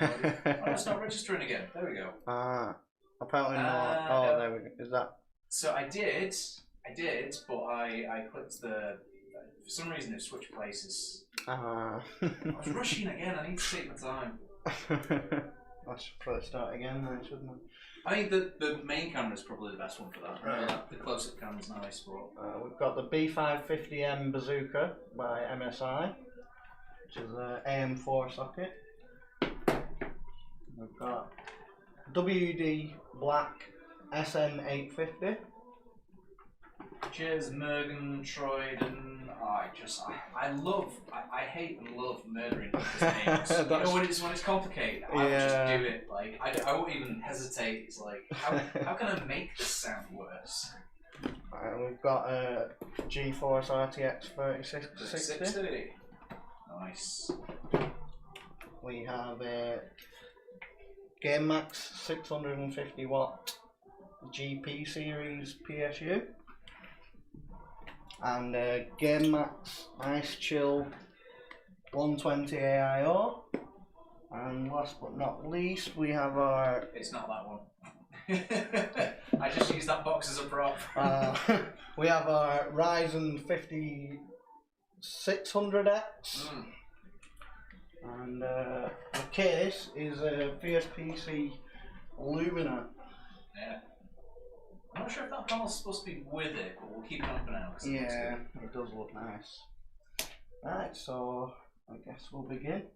Oh, it's not registering again. There we go. Apparently not. Oh, no. there we go. Is that? So I did, but I clicked the. For some reason, it switched places. I was rushing again. I need to take my time. I should probably start again then, shouldn't I? I think the main camera is probably the best one for that. Right. The close-up camera's nice, but We've got the B550M Bazooka by MSI, which is an AM4 socket. We've got WD Black SN850. cheers, Mergen, Troyden. I hate and love murdering people's names. You know, when it's complicated, I would just do it. Like I won't even hesitate. It's like how can I make this sound worse? We've got a GeForce RTX 3060. Nice. We have a GameMax 650 watt GP series PSU. And GameMax Ice Chill 120 AIO. And last but not least, we have our. It's not that one. I just used that box as a prop. We have our Ryzen 5600X. And the case is a VSPC Lumina. Yeah. I'm not sure if that panel's supposed to be with it, but we'll keep it on for now. Yeah, it does look nice. Right, so I guess we'll begin.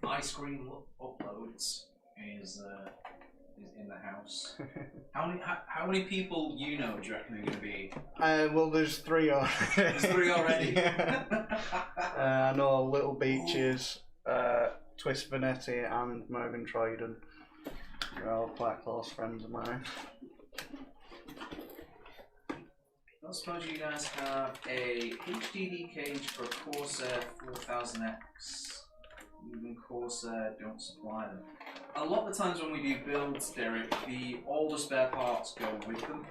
Ice Cream Uploads is in the house. How many people do you reckon are going to be? Well, there's 3 already. There's 3 already. Yeah. I know Little Beaches, Twist Vanetti, and Mervyn Troyden. They're all quite close friends of mine. I suppose you guys have a HDD cage for a Corsair 4000X. Even Corsair don't supply them. A lot of the times when we do builds, Derek, all the spare parts go with them.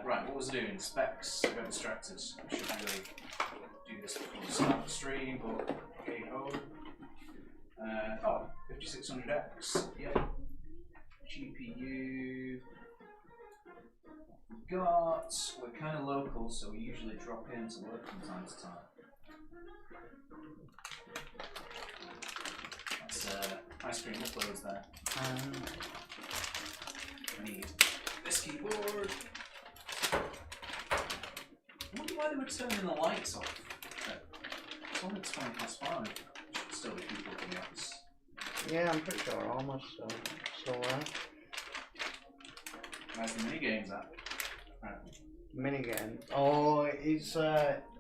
Right, what was I doing? Specs. I got distracted. I should really do this before we start the stream, but hey ho. 5600X. Yep. GPU. We're kind of local, so we usually drop in to work from time to time. That's Ice Cream Uploads there. I need this keyboard. I wonder why they were turning the lights off. It's only 20 past 5. Should still be people in the office. Yeah, I'm pretty sure almost still there. Where's the mini games at? Minigame. Oh, it's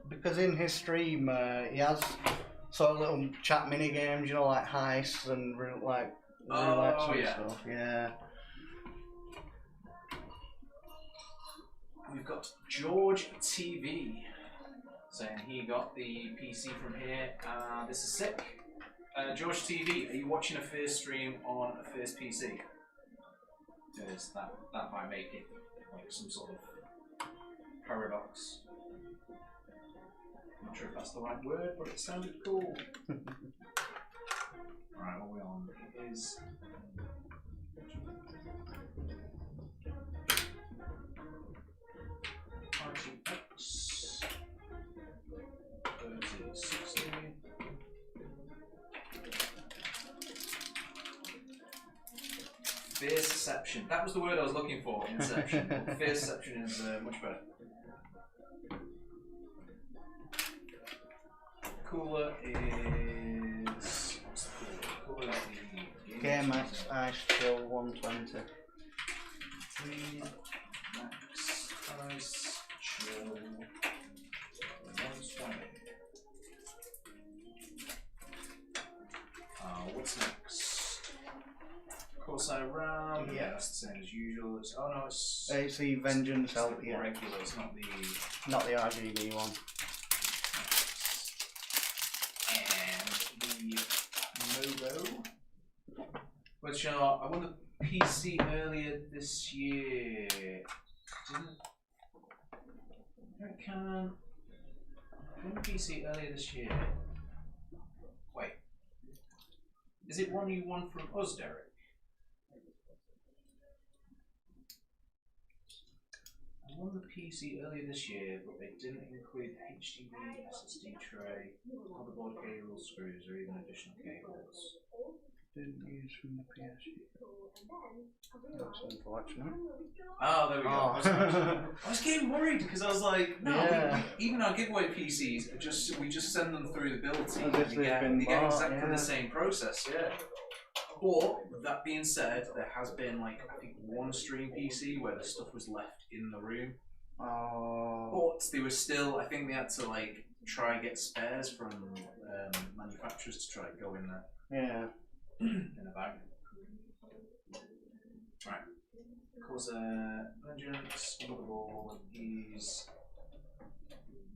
because in his stream he has sort of little chat mini games, you know, like heists and roulette and stuff. Yeah. We've got George TV saying he got the PC from here. This is sick. George TV, are you watching a first stream on a first PC? Because that might make it like some sort of paradox. I'm not sure if that's the right word, but it sounded cool. Alright, what are we on? It is RTX 3060. Fierceception. That was the word I was looking for, Inception. Fierceception is much better. Cooler is... What's the cooler? Cooler is the GameMax Ice Chill 120. Max Ice Chill 120. What's next? Corsair RAM. Yeah, that's the same as usual. It's AC Vengeance LTX. Regular. It's not the RGB one. And the Movo. Which I wonder. PC earlier this year. Didn't I can't. Won the PC earlier this year. Wait. Is it one you won from us, Derek? I won the PC earlier this year, but they didn't include HDD, SSD tray, motherboard cables, screws, or even additional cables. Didn't use from the PSG. That's unfortunate. Oh, there we go. Oh. I was getting worried because I was like, no, Yeah. we, even our giveaway PCs, we just send them through the build team. As if We they've get been exactly bought, the same process, yeah. But that being said, there has been like I think one stream PC where the stuff was left in the room. Oh. But they were still, I think they had to like try and get spares from manufacturers to try and go in there. Yeah. In a bag. Right. Corsair Vengeance motherboard is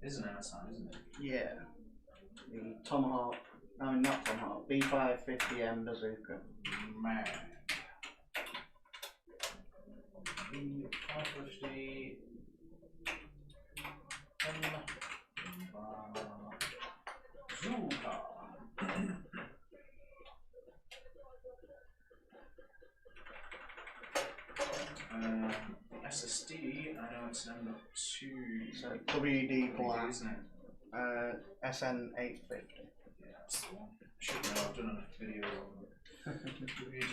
an MSI, isn't it? Yeah. The Tomahawk. I mean, not Tomahawk. B550M bazooka. Man. B550 bazooka. SSD, I know it's number 2. So WD Black. Isn't it? SN850. Yeah, that's the one. Should know, I've done enough videos on WD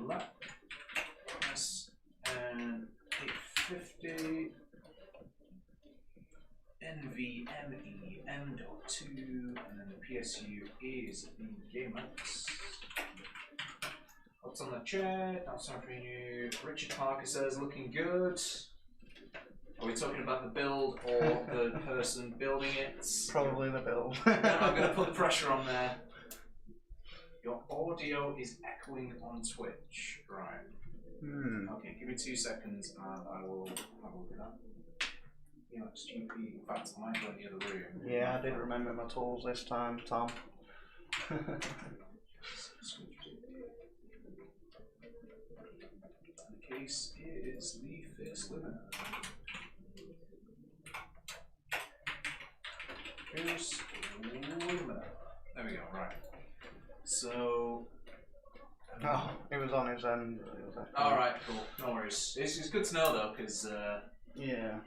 Black. SN850. NVMe M.2, and then the PSU is the GameX. What's on the chat? That's something new. Richard Parker says, looking good. Are we talking about the build or the person building it? Probably the build. No, I'm going to put the pressure on there. Your audio is echoing on Twitch. Right. Okay, give me 2 seconds and I will have a look at that. Yeah, GP. In fact, I might go in the other room. Yeah, I did remember my tools this time, Tom. The case is the first limit. First limit. There we go, right. So. Oh, it was on his end. Alright, cool. No worries. It's good to know though, because. Yeah.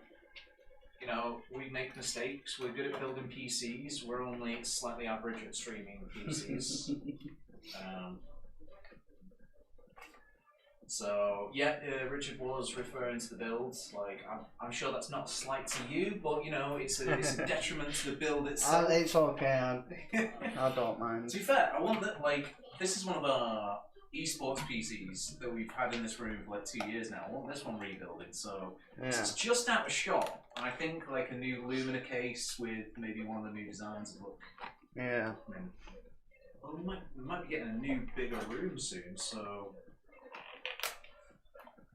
You know, we make mistakes. We're good at building PCs. We're only slightly average at streaming PCs. So yeah, Richard was referring to the builds. Like, I'm sure that's not a slight to you, but you know, it's a detriment to the build itself. It's okay. I don't mind. To be fair, I want that. Like, this is one of our esports PCs that we've had in this room for like 2 years now. I want this one rebuilding, so it's just out of shop. And I think like a new Lumina case with maybe one of the new designs would look. Yeah. I mean, well, we might be getting a new bigger room soon, so.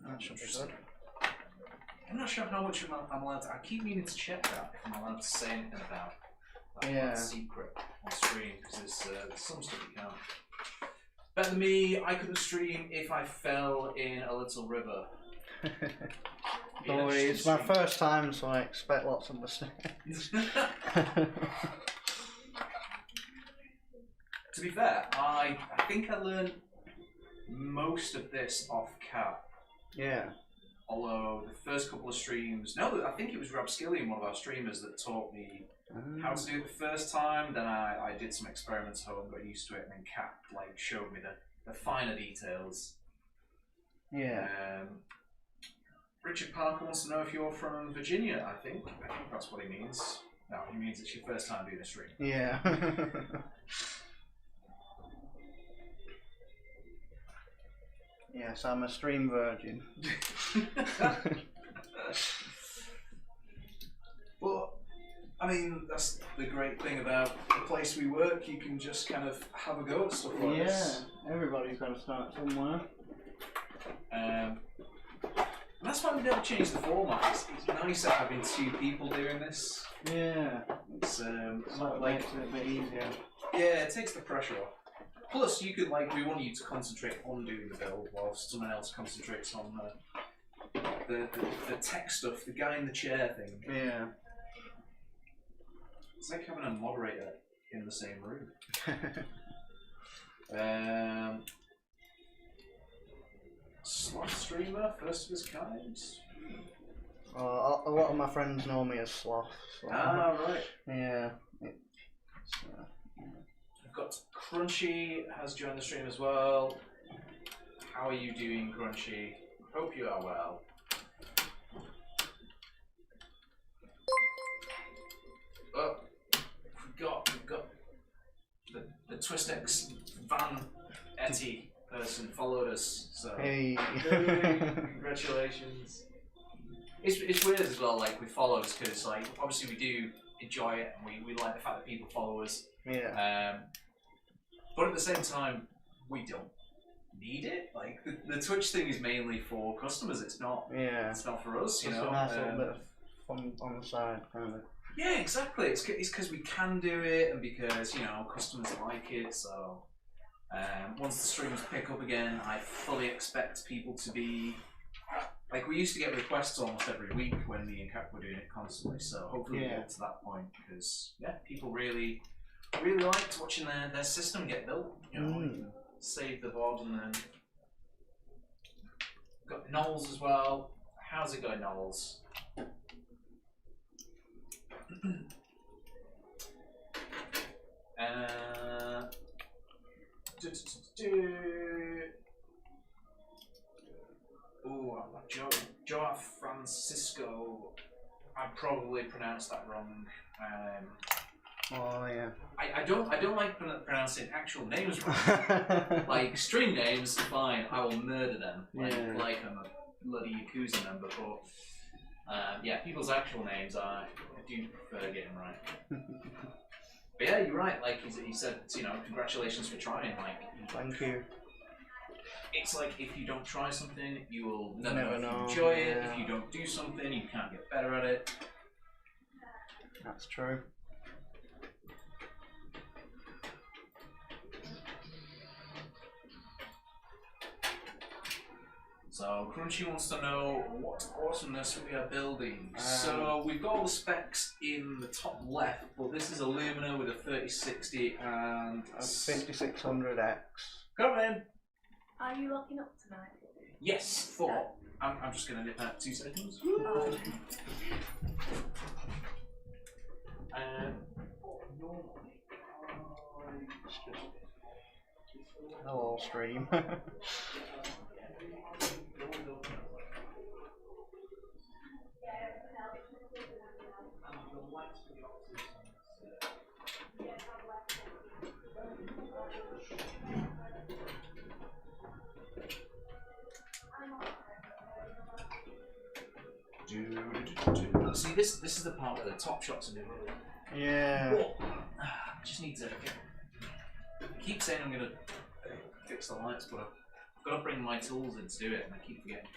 That should be good. I'm not sure how much I'm allowed to. I keep meaning to check that if I'm allowed to say anything about that secret on stream, because there's some stuff you can't. Better than me, I couldn't stream if I fell in a little river. Don't worry, it's my first time, so I expect lots of mistakes. To be fair, I think I learned most of this off Cat. Yeah. Although the first couple of streams, no, I think it was Rob Skillian, one of our streamers, that taught me how to do it the first time. Then I did some experiments at home, got used to it, and then Cat like showed me the finer details. Yeah. Richard Parker wants to know if you're from Virginia. I think that's what he means. No, he means it's your first time doing a stream. Yeah. Yes, I'm a stream virgin. But, I mean, that's the great thing about the place we work. You can just kind of have a go at stuff like this. Yeah, everybody's got to start somewhere. And that's why we never changed the format. It's nicer having 2 people doing this. Yeah. It's so it makes it a bit easier. Yeah, it takes the pressure off. Plus, you could we want you to concentrate on doing the build whilst someone else concentrates on the tech stuff, the guy in the chair thing. Yeah. It's like having a moderator in the same room. Sloth streamer, first of his kind. A lot of my friends know me as Sloth. So. Ah, right. Yeah. We've got Crunchy has joined the stream as well. How are you doing, Crunchy? Hope you are well. Oh, we've got the TwistX Van Etty person followed us. So Hey. Congratulations. It's weird as well, with follows, because obviously we do enjoy it and we like the fact that people follow us. Yeah. But at the same time, we don't need it. The Twitch thing is mainly for customers. It's not. Yeah. It's not for us. You It's know. a nice little bit of fun on the side, kind of. Yeah, exactly. It's because we can do it, and because customers like it. So once the streams pick up again, I fully expect people to be we used to get requests almost every week when me and Cap were doing it constantly. So hopefully we get to that point, because people really liked watching their system get built. You can save the VOD, and then got Knowles as well. How's it going, Knowles? Joao Francisco. I probably pronounced that wrong. Oh yeah. I don't like pronouncing actual names wrong. String names, fine. I will murder them. Like I'm a bloody Yakuza member. But people's actual names I do prefer getting right. But yeah, you're right. He said, congratulations for trying. Thank you. It's if you don't try something, you will never know if you enjoy it. If you don't do something, you can't get better at it. That's true. So Crunchy wants to know what awesomeness we are building. So we've got all the specs in the top left, but this is a Lumina with a 3060 and a 5600X. Come in. Are you locking up tonight? Yes, I'm just going to nip out 2 seconds. Hello, stream. See, this is the part where the top shots are doing it. Yeah. I just need to. I keep saying I'm gonna fix the lights, but I've got to bring my tools in to do it, and I keep forgetting.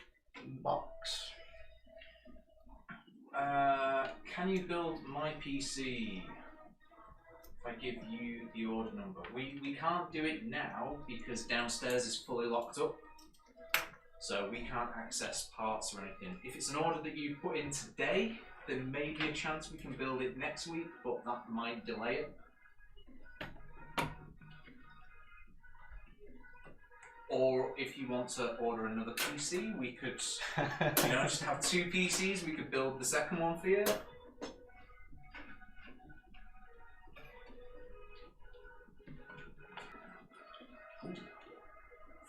Box. Can you build my PC? If I give you the order number, we can't do it now because downstairs is fully locked up. So we can't access parts or anything. If it's an order that you put in today, there may be a chance we can build it next week, but that might delay it. Or if you want to order another PC, we could just have 2 PCs, we could build the second one for you.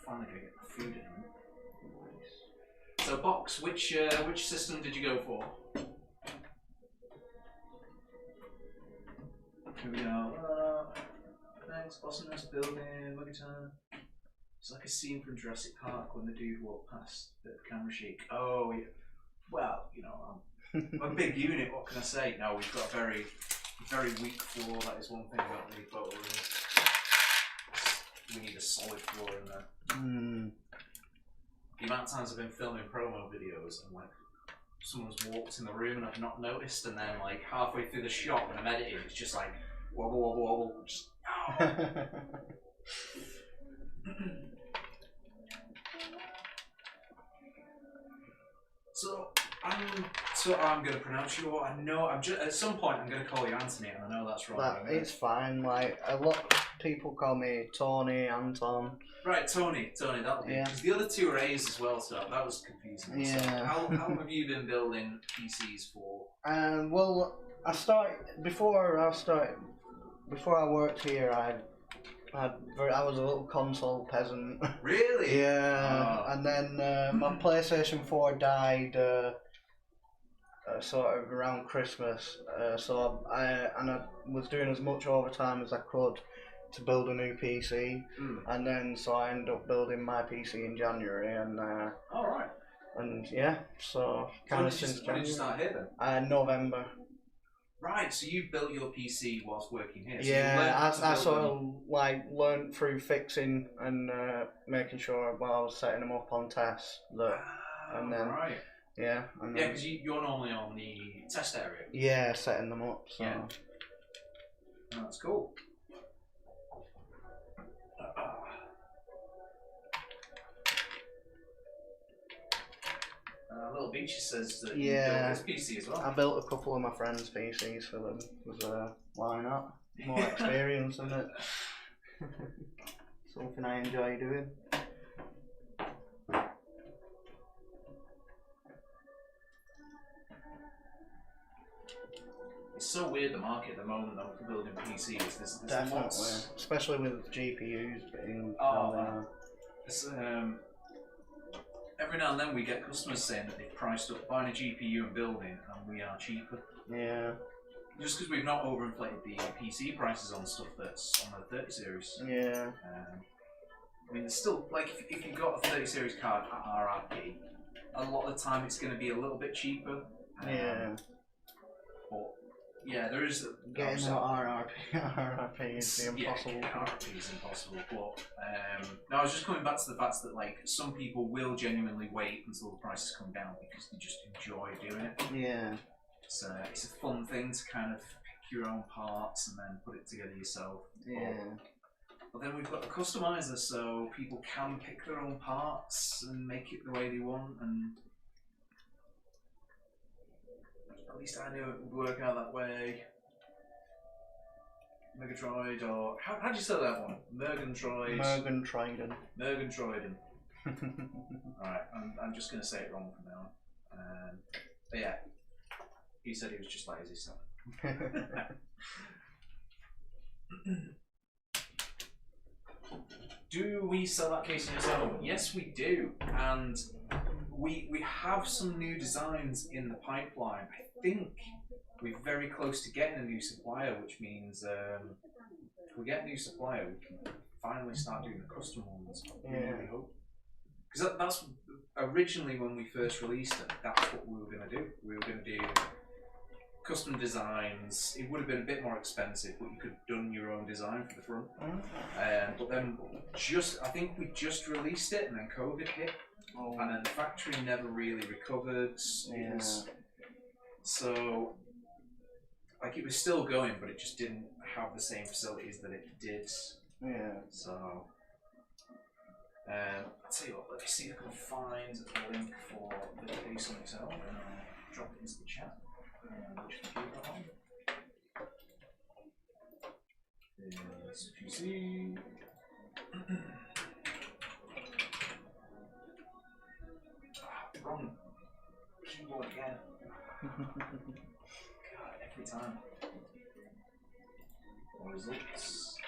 Finally gonna get the food in. So Box, which system did you go for? Here we go. Thanks, awesomeness building, look at time. It's like a scene from Jurassic Park when the dude walked past the camera shake. Oh yeah. Well, I'm a big unit, what can I say? No, we've got a very, very weak floor, that is one thing about the photo room. We need a solid floor in there. The amount of times I've been filming promo videos and someone's walked in the room and I've not noticed, and then halfway through the shot when I'm editing, it's just wobble wobble wobble. Just I'm going to pronounce you. I know. At some point I'm going to call you Anthony, and I know that's wrong. It's fine. Like a lot of people call me Tony, Anton. Right, Tony, that'll be. Because the other two are A's as well, so that was confusing. Yeah. So how long have you been building PCs for? Well, before I worked here, I was a little console peasant. Really? Yeah. Oh. And then my PlayStation 4 died sort of around Christmas. So I was doing as much overtime as I could to build a new PC. And then so I ended up building my PC in January, and All right. and yeah, so kind of since When did you start here then? November. Right, so you built your PC whilst working here. So Yeah, I sort of like learned through fixing and making sure while I was setting them up on tests that, and then right. yeah, and Yeah, because you're normally on the test area. Yeah, setting them up. So. Yeah. Oh, that's cool. Little Beachy says that you built his PC as well. I built a couple of my friends' PCs for them. Because why not? More experience, isn't it? Something I enjoy doing. It's so weird, the market at the moment though for building PCs. There's Definitely, lots... especially with GPUs being. Every now and then we get customers saying that they've priced up buying a GPU and building, and we are cheaper. Yeah. Just because we've not overinflated the PC prices on stuff that's on the 30 series. Yeah. I mean, it's still like if you've got a 30 series card at RRP, a lot of the time it's going to be a little bit cheaper. Yeah. But yeah, there is getting that RRP is impossible. Yeah, RRP is impossible. But no, I was just coming back to the fact that like some people will genuinely wait until the prices come down because they just enjoy doing it. Yeah. It's a fun thing to kind of pick your own parts and then put it together yourself. Yeah. But then we've got the customizer, so people can pick their own parts and make it the way they want, and at least I knew it would work out that way. Megatroid, or how do you say that one? Mergentroid. Mergentroiden. Alright, I'm just going to say it wrong from now on. But yeah, he said he was just lazy, so. Do we sell that case on its own? Yes, we do, and we have some new designs in the pipeline. I think we're very close to getting a new supplier, which means if we get a new supplier, we can finally start doing the custom ones. Yeah. Really hope. Because that's originally when we first released it. That's what we were going to do. We were going to do custom designs. It would have been a bit more expensive, but you could have done your own design for the front. But then I think we just released it, and then COVID hit. And then the factory never really recovered. So, like, it was still going, but it just didn't have the same facilities that it did. Yeah. So, I'll tell you what, let me see if I can find a link for the case on its own, and I'll drop it into the chat. Which computer I'm on? There's PC. Wrong keyboard again. God, every time. Results.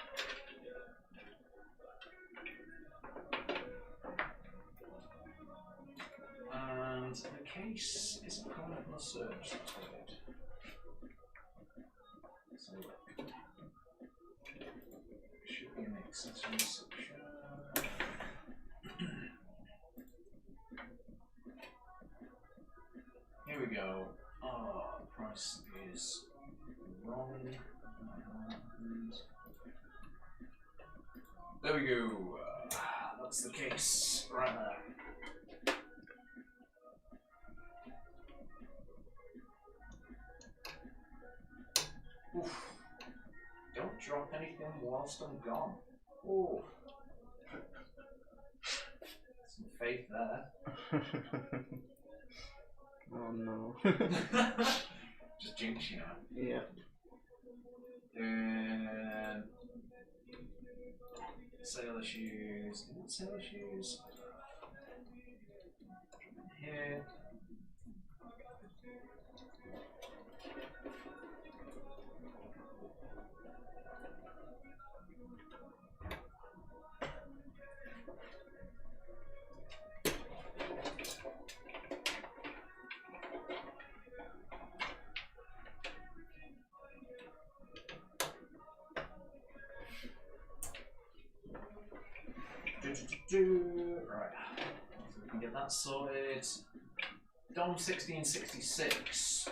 And the case isn't coming up in the search, that's weird. So should be in the accessories section. Here we go. The price is wrong. There we go. That's the case right there. Oof. Don't drop anything whilst I'm gone. Oh. Some faith there. Oh no. Just jinx, you know. Yeah. And sailor shoes. Sailor shoes. Here. Right, so we can get that sorted. Dom 1666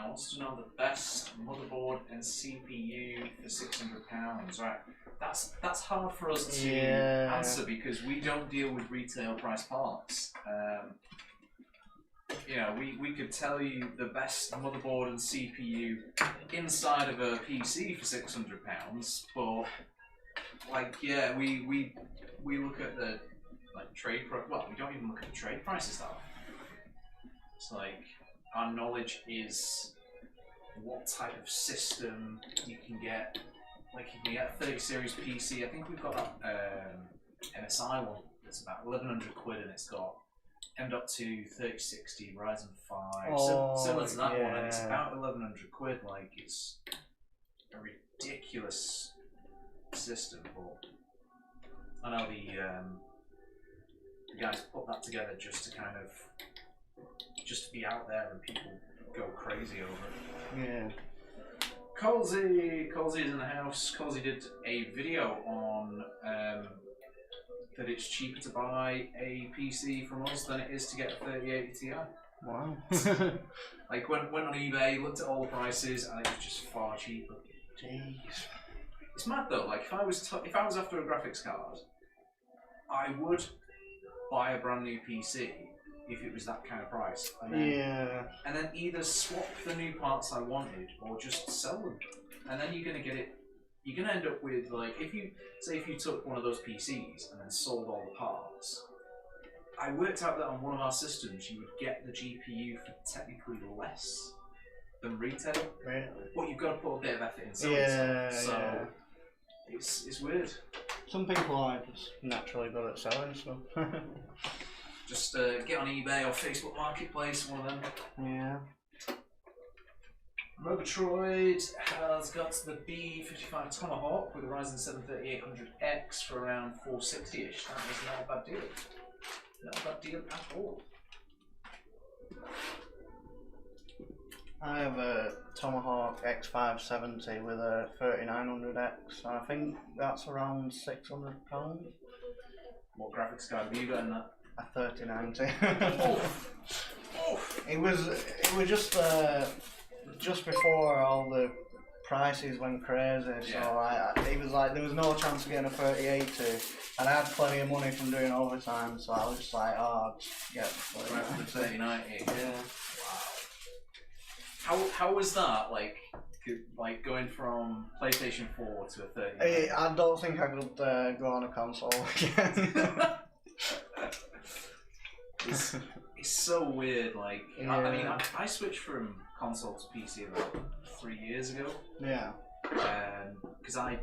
wants to know the best motherboard and CPU for £600. Right, that's hard for us to answer because we don't deal with retail price parts. You know, we could tell you the best motherboard and CPU inside of a PC for £600, but like, yeah, we look at the trade price. Well, we don't even look at the trade prices though. It's like our knowledge is what type of system you can get. Like you can get a 30 series PC. I think we've got that MSI one. It's about 1,100 quid, and it's got M.2 3060 Ryzen 5, similar to that one, and it's about 1,100 quid. Like, it's a ridiculous system, but I know the guys put that together just to kind of to be out there and people go crazy over it. Yeah. Colsey is in the house. Colsey did a video on that it's cheaper to buy a PC from us than it is to get a 3080 Ti. Wow. Like, went on eBay, looked at all the prices, and it was just far cheaper. Jeez. It's mad though. Like, if I was after a graphics card, I would buy a brand new PC if it was that kind of price. And then, and then either swap the new parts I wanted or just sell them. And then you're gonna get it. You're gonna end up with, like, if you took one of those PCs and then sold all the parts. I worked out that on one of our systems you would get the GPU for technically less than retail. Really? But you've got to put a bit of effort in selling stuff. So it's weird. Some people are just naturally good at selling stuff. Just get on eBay or Facebook Marketplace, one of them. Yeah. Robotroid has got the B55 Tomahawk with a Ryzen 7 3800X for around 460-ish. That is not a bad deal. Not a bad deal at all. I have a Tomahawk X570 with a 3900X. I think that's around £600. What graphics card have you got in that? A 3090. Oh. It was just before all the prices went crazy, so it was like there was no chance of getting a 3080, and I had plenty of money from doing overtime, so I was just like, I'll just get the 3090. Yeah. Wow. How was that? Like going from PlayStation 4 to a 3090? I don't think I could go on a console again. It's so weird. Like, I mean, I switched from console to PC about 3 years ago. Yeah. Because I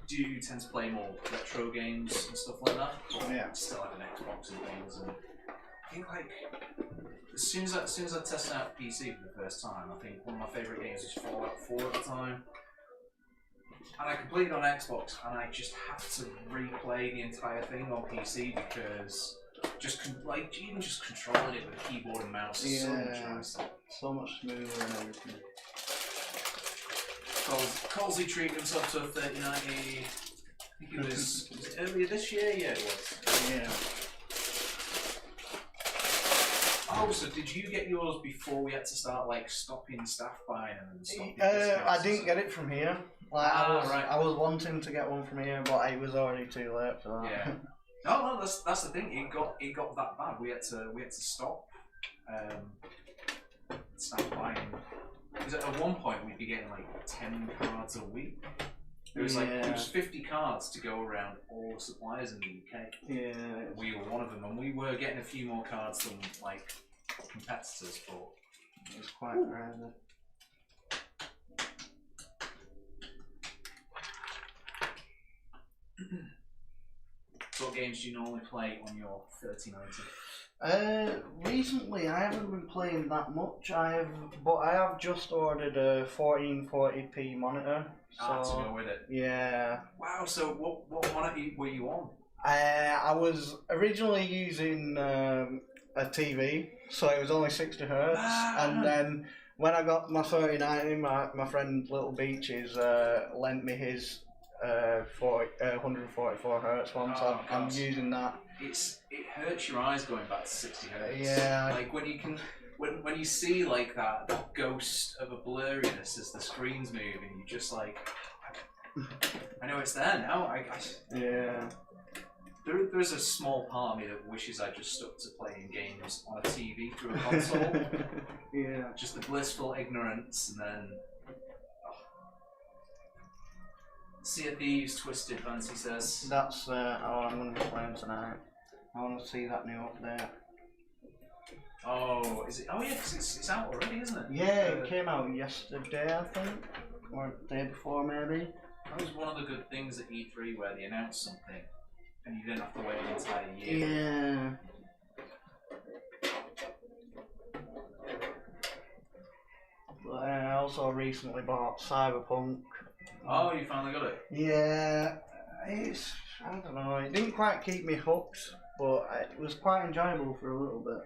do tend to play more retro games and stuff like that. But I still have an Xbox and things, and I think like as soon as I tested out PC for the first time, I think one of my favourite games was Fallout 4 at the time. And I completed on Xbox, and I just had to replay the entire thing on PC because even just controlling it with a keyboard and mouse is so much nicer. So much smoother and everything. Colsey treated himself to a 3090. I think it was it earlier this year? Yeah, it was. Yeah. Oh, so did you get yours before we had to start like stopping staff buying them and stuff? I didn't get it from here. Like I was wanting to get one from here, but it was already too late for that. Yeah. No, that's the thing. It got that bad. We had to stop buying. Because at one point we'd be getting like 10 cards a week. It was like it was 50 cards to go around all the suppliers in the UK. Yeah. We were one of them, and we were getting a few more cards than like competitors, but it's quite crazy. So what games do you normally play on your 3090? Recently I haven't been playing that much. But I have just ordered a 1440p monitor. To go with it. Yeah. Wow. So what monitor were you on? I was originally using a TV, so it was only 60 hertz, and then when I got my 3090, my friend Little Beaches lent me his 144 hertz one, so I'm using that. It hurts your eyes going back to 60 hertz. Yeah. Like when you can, when you see like that ghost of a blurriness as the screen's moving, you just like, I know it's there now. Yeah. There's a small part of me that wishes I just stuck to playing games on a TV through a console. Yeah. Just the blissful ignorance, and then. Sea of Thieves, Twisted, Fancy says. That's I'm going to be playing tonight. I want to see that new update. Oh, is it? Oh yeah, because it's out already, isn't it? Yeah, it came out yesterday, I think, or the day before maybe. That was one of the good things at E3 where they announced something and you didn't have to wait an entire year. Yeah. But I also recently bought Cyberpunk. Oh, you finally got it? Yeah, I don't know, it didn't quite keep me hooked, but it was quite enjoyable for a little bit.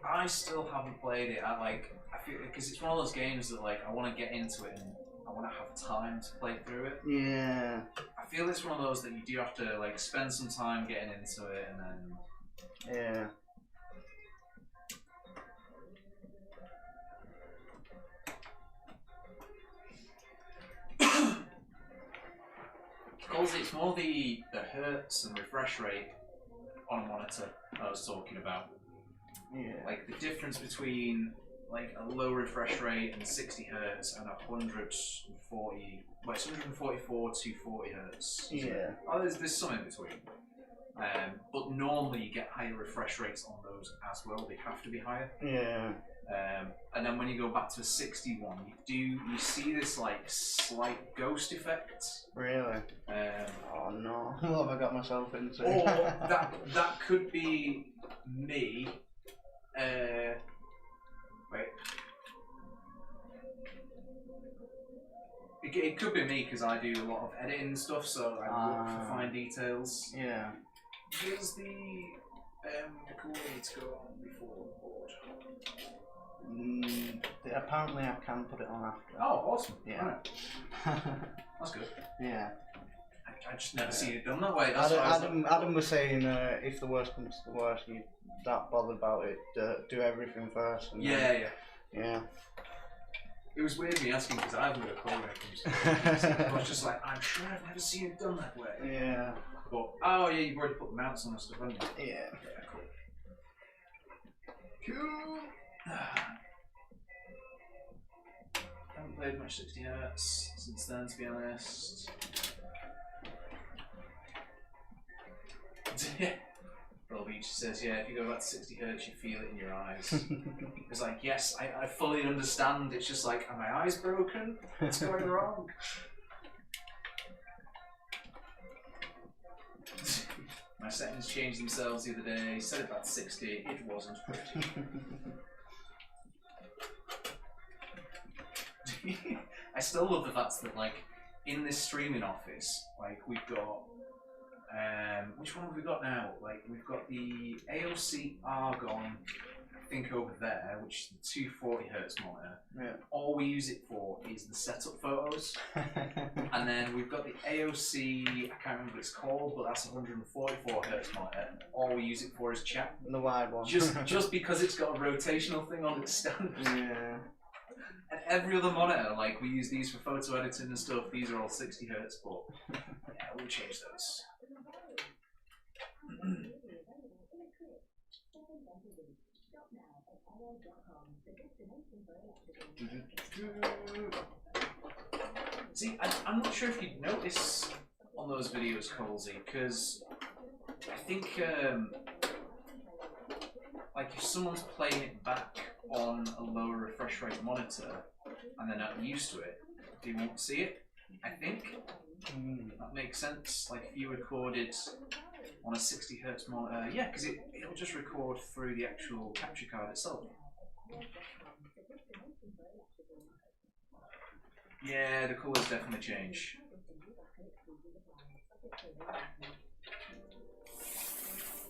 I still haven't played it. I feel because it's one of those games that like I want to get into it and I want to have time to play through it. Yeah. I feel it's one of those that you do have to like spend some time getting into it and then. Yeah. Because it's more the hertz and refresh rate on a monitor I was talking about. Yeah. Like the difference between like a low refresh rate and 60 hertz and 140, well, it's 144 to 40 hertz. Yeah. Oh, there's some in between. But normally you get higher refresh rates on those as well. They have to be higher. Yeah. And then when you go back to a 61, you see this like slight ghost effect. Really? Oh no! What have I got myself into? Or that could be me. Wait. It could be me because I do a lot of editing and stuff, so I look for fine details. Yeah. Here's the cool way to go on before the board. Apparently I can put it on after. Oh, awesome. Yeah. Right. That's good. Yeah. I just never seen it done that way. Adam was saying if the worst comes to the worst, you're that bothered about it, do everything first. And yeah. Yeah. It was weird me asking because I haven't got a clue when it comes to music. I was just like, I'm sure I've never seen it done that way. Yeah. But, oh yeah, you've already put the mounts on and stuff, haven't you? Yeah. Yeah, cool. Cool. Haven't played much 60 Hz since then, to be honest. Roll Beach says, yeah, if you go back to 60 Hz, you feel it in your eyes. It's like, yes, I fully understand. It's just like, are my eyes broken? What's going wrong? My settings changed themselves the other day. Set it back to 60. It wasn't pretty. I still love the fact that, like, in this streaming office, like, we've got. Which one have we got now? Like, we've got the AOC Argon, I think, over there, which is the 240 Hz monitor. Yeah. All we use it for is the setup photos. And then we've got the AOC, I can't remember what it's called, but that's 144 Hz monitor. All we use it for is chat. The wide one. Just because it's got a rotational thing on its stand. Yeah. And every other monitor, like, we use these for photo editing and stuff. These are all 60 Hz, but yeah, we'll change those. See, I'm not sure if you'd notice on those videos, Colsey, because I think like if someone's playing it back on a lower refresh rate monitor and they're not used to it, they won't see it. I think that makes sense. Like if you recorded on a 60 Hz monitor, yeah, because it'll just record through the actual capture card itself. Yeah, the colours definitely change.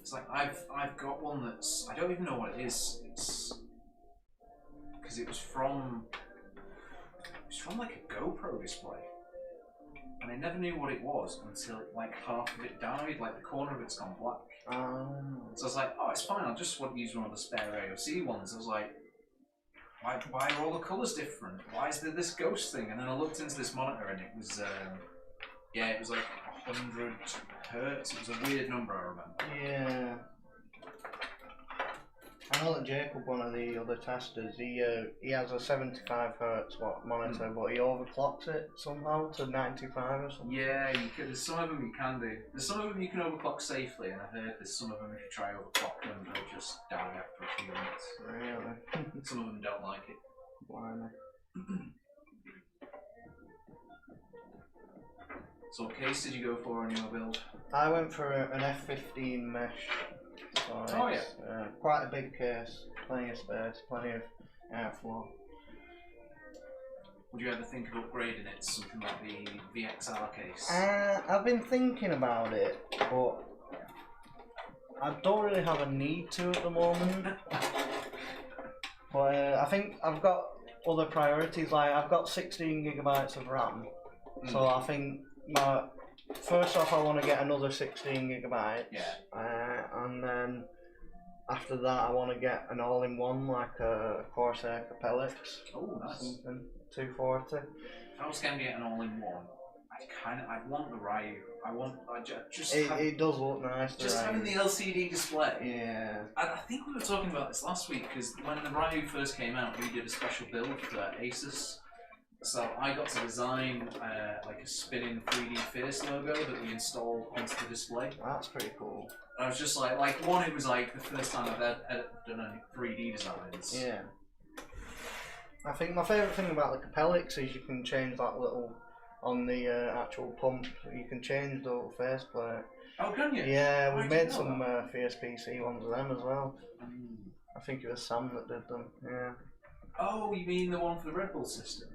It's like I've got one that's, I don't even know what it is. It's because it was from like a GoPro display, and I never knew what it was until like half of it died, like the corner of it's gone black. So I was like, oh, it's fine. I'll just want to use one of the spare AOC ones. I was like, why are all the colours different? Why is there this ghost thing? And then I looked into this monitor, and it was yeah, it was like 100 Hertz. It was a weird number, I remember. Yeah. I know that Jacob, one of the other testers, he has a 75 Hz monitor, but he overclocks it somehow to 95 or something. Yeah, you can, there's some of them you can do. There's some of them you can overclock safely, and I've heard there's some of them if you try overclock them, they'll just die after a few minutes. Really? Some of them don't like it. Blimey. So what case did you go for on your build? I went for an F15 mesh. So it's, quite a big case, plenty of space, plenty of airflow. Would you ever think of upgrading it to something like the VXR case? I've been thinking about it, but I don't really have a need to at the moment. But I think I've got other priorities, like I've got 16 gigabytes of RAM, so I think first off I want to get another 16 gigabytes, and then after that I want to get an all-in-one like a Corsair Capellix. Oh, nice. Something 240. If I was going to get an all-in-one, I'd want the Ryu. It does look nice. Just having the LCD display. Yeah. I think we were talking about this last week because when the Ryu first came out, we did a special build for Asus. So I got to design like a spinning 3D Fierce logo that we installed onto the display. That's pretty cool. And I was just like one, it was like the first time I've ever done any 3D designs. Yeah. I think my favourite thing about the Capellix is you can change that little, on the actual pump, you can change the little faceplate. Oh, can you? Yeah, we made some Fierce PC ones of them as well. I think it was Sam that did them, yeah. Oh, you mean the one for the Red Bull system?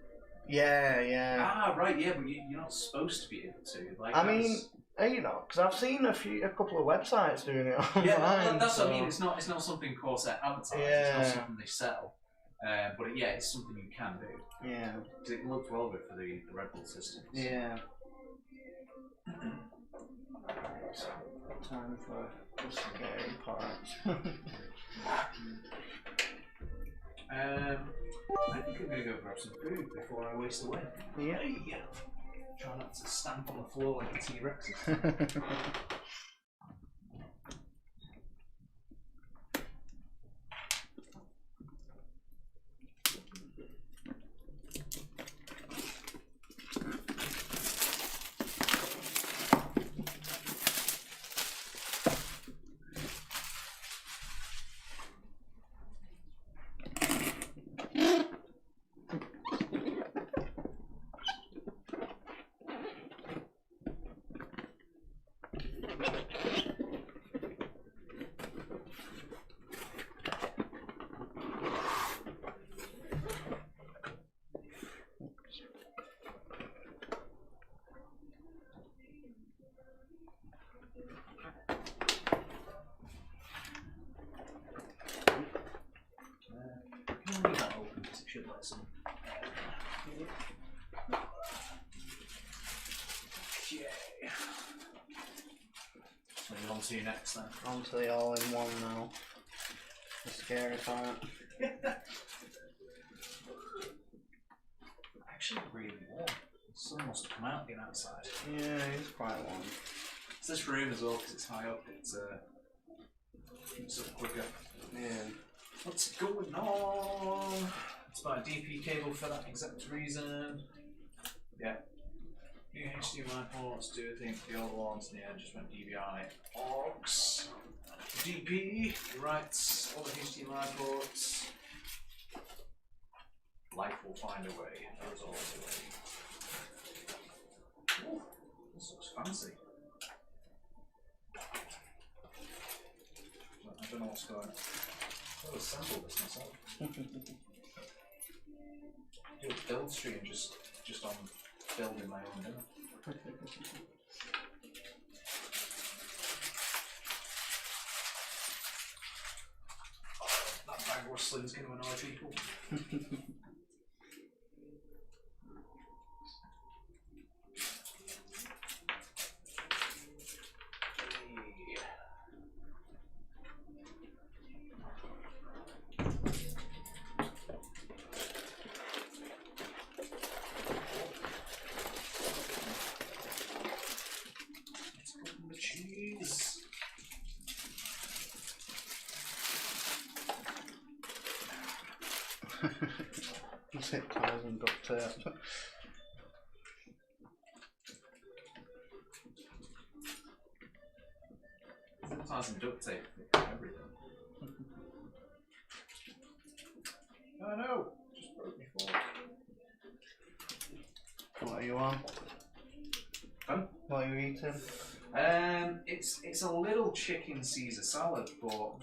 Yeah, yeah. Ah, right, yeah, but you're not supposed to be able to. Like, I mean, you know, because I've seen a couple of websites doing it online. Yeah, that's what I mean. It's not something Corsair advertise. Yeah. It's not something they sell. But yeah, it's something you can do. Yeah. Because it looked well good for the Red Bull systems. Yeah. Time for the scary part. I think I'm going to go grab some food before I waste away. Yeah. Try not to stamp on the floor like a T-Rex. So you're on to you next then. On to the all-in-one now. The scary part. Actually really warm. The sun must have come out again outside. Yeah, it's quite warm. It's this room as well because it's high up. It's sort of quicker. Yeah. What's going on? It's about a DP cable for that exact reason. Yeah. New HDMI ports, do I think the old ones in the end just went DVI. Aux. DP writes all the HDMI ports. Life will find a way. There is always a way. Ooh, this looks fancy. I don't know what's going on. I'll assemble this myself. Do a build stream just on building my own dinner. That bag rustling's going to annoy people. Zip ties and duct tape. Zip ties and duct tape for everything. Oh no! Just broke me fork. What are you on? Huh? What are you eating? It's a little chicken Caesar salad, but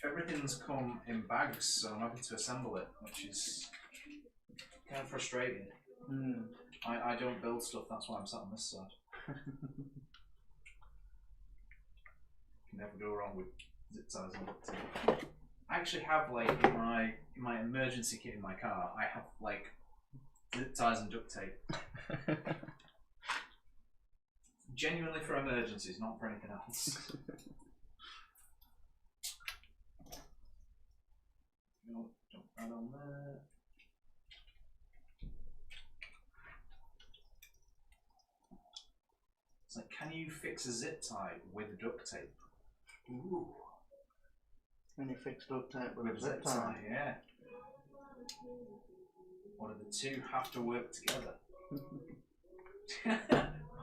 everything's come in bags, so I'm having to assemble it, which is kind of frustrating. Mm. I don't build stuff, that's why I'm sat on this side. Can never go wrong with zip ties and duct tape. I actually have, like, in my emergency kit in my car, I have like zip ties and duct tape. Genuinely for emergencies, not for anything else. No, jump right on there. It's like, can you fix a zip tie with duct tape? Ooh. Can you fix duct tape with With a a zip tie? yeah. Or do the two have to work together?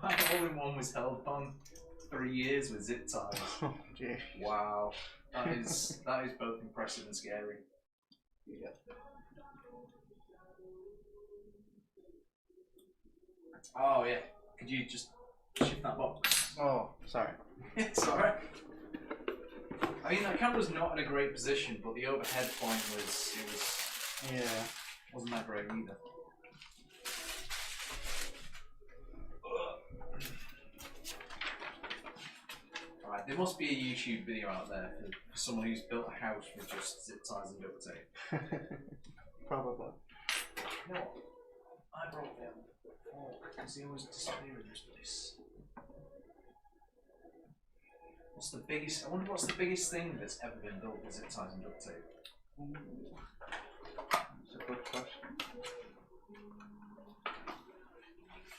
My all-in-one was held on 3 years with zip ties. Oh, gee. Wow, that is both impressive and scary. Yeah. Oh yeah, could you just shift that box? Oh, sorry. It's alright. I mean, that camera's not in a great position, but the overhead point wasn't that great either. Alright, there must be a YouTube video out there for someone who's built a house with just zip ties and duct tape. Probably. You know what? I brought them fork because they always disappear in this place. What's the biggest? I wonder what's the biggest thing that's ever been built with zip ties and duct tape. That's a good question.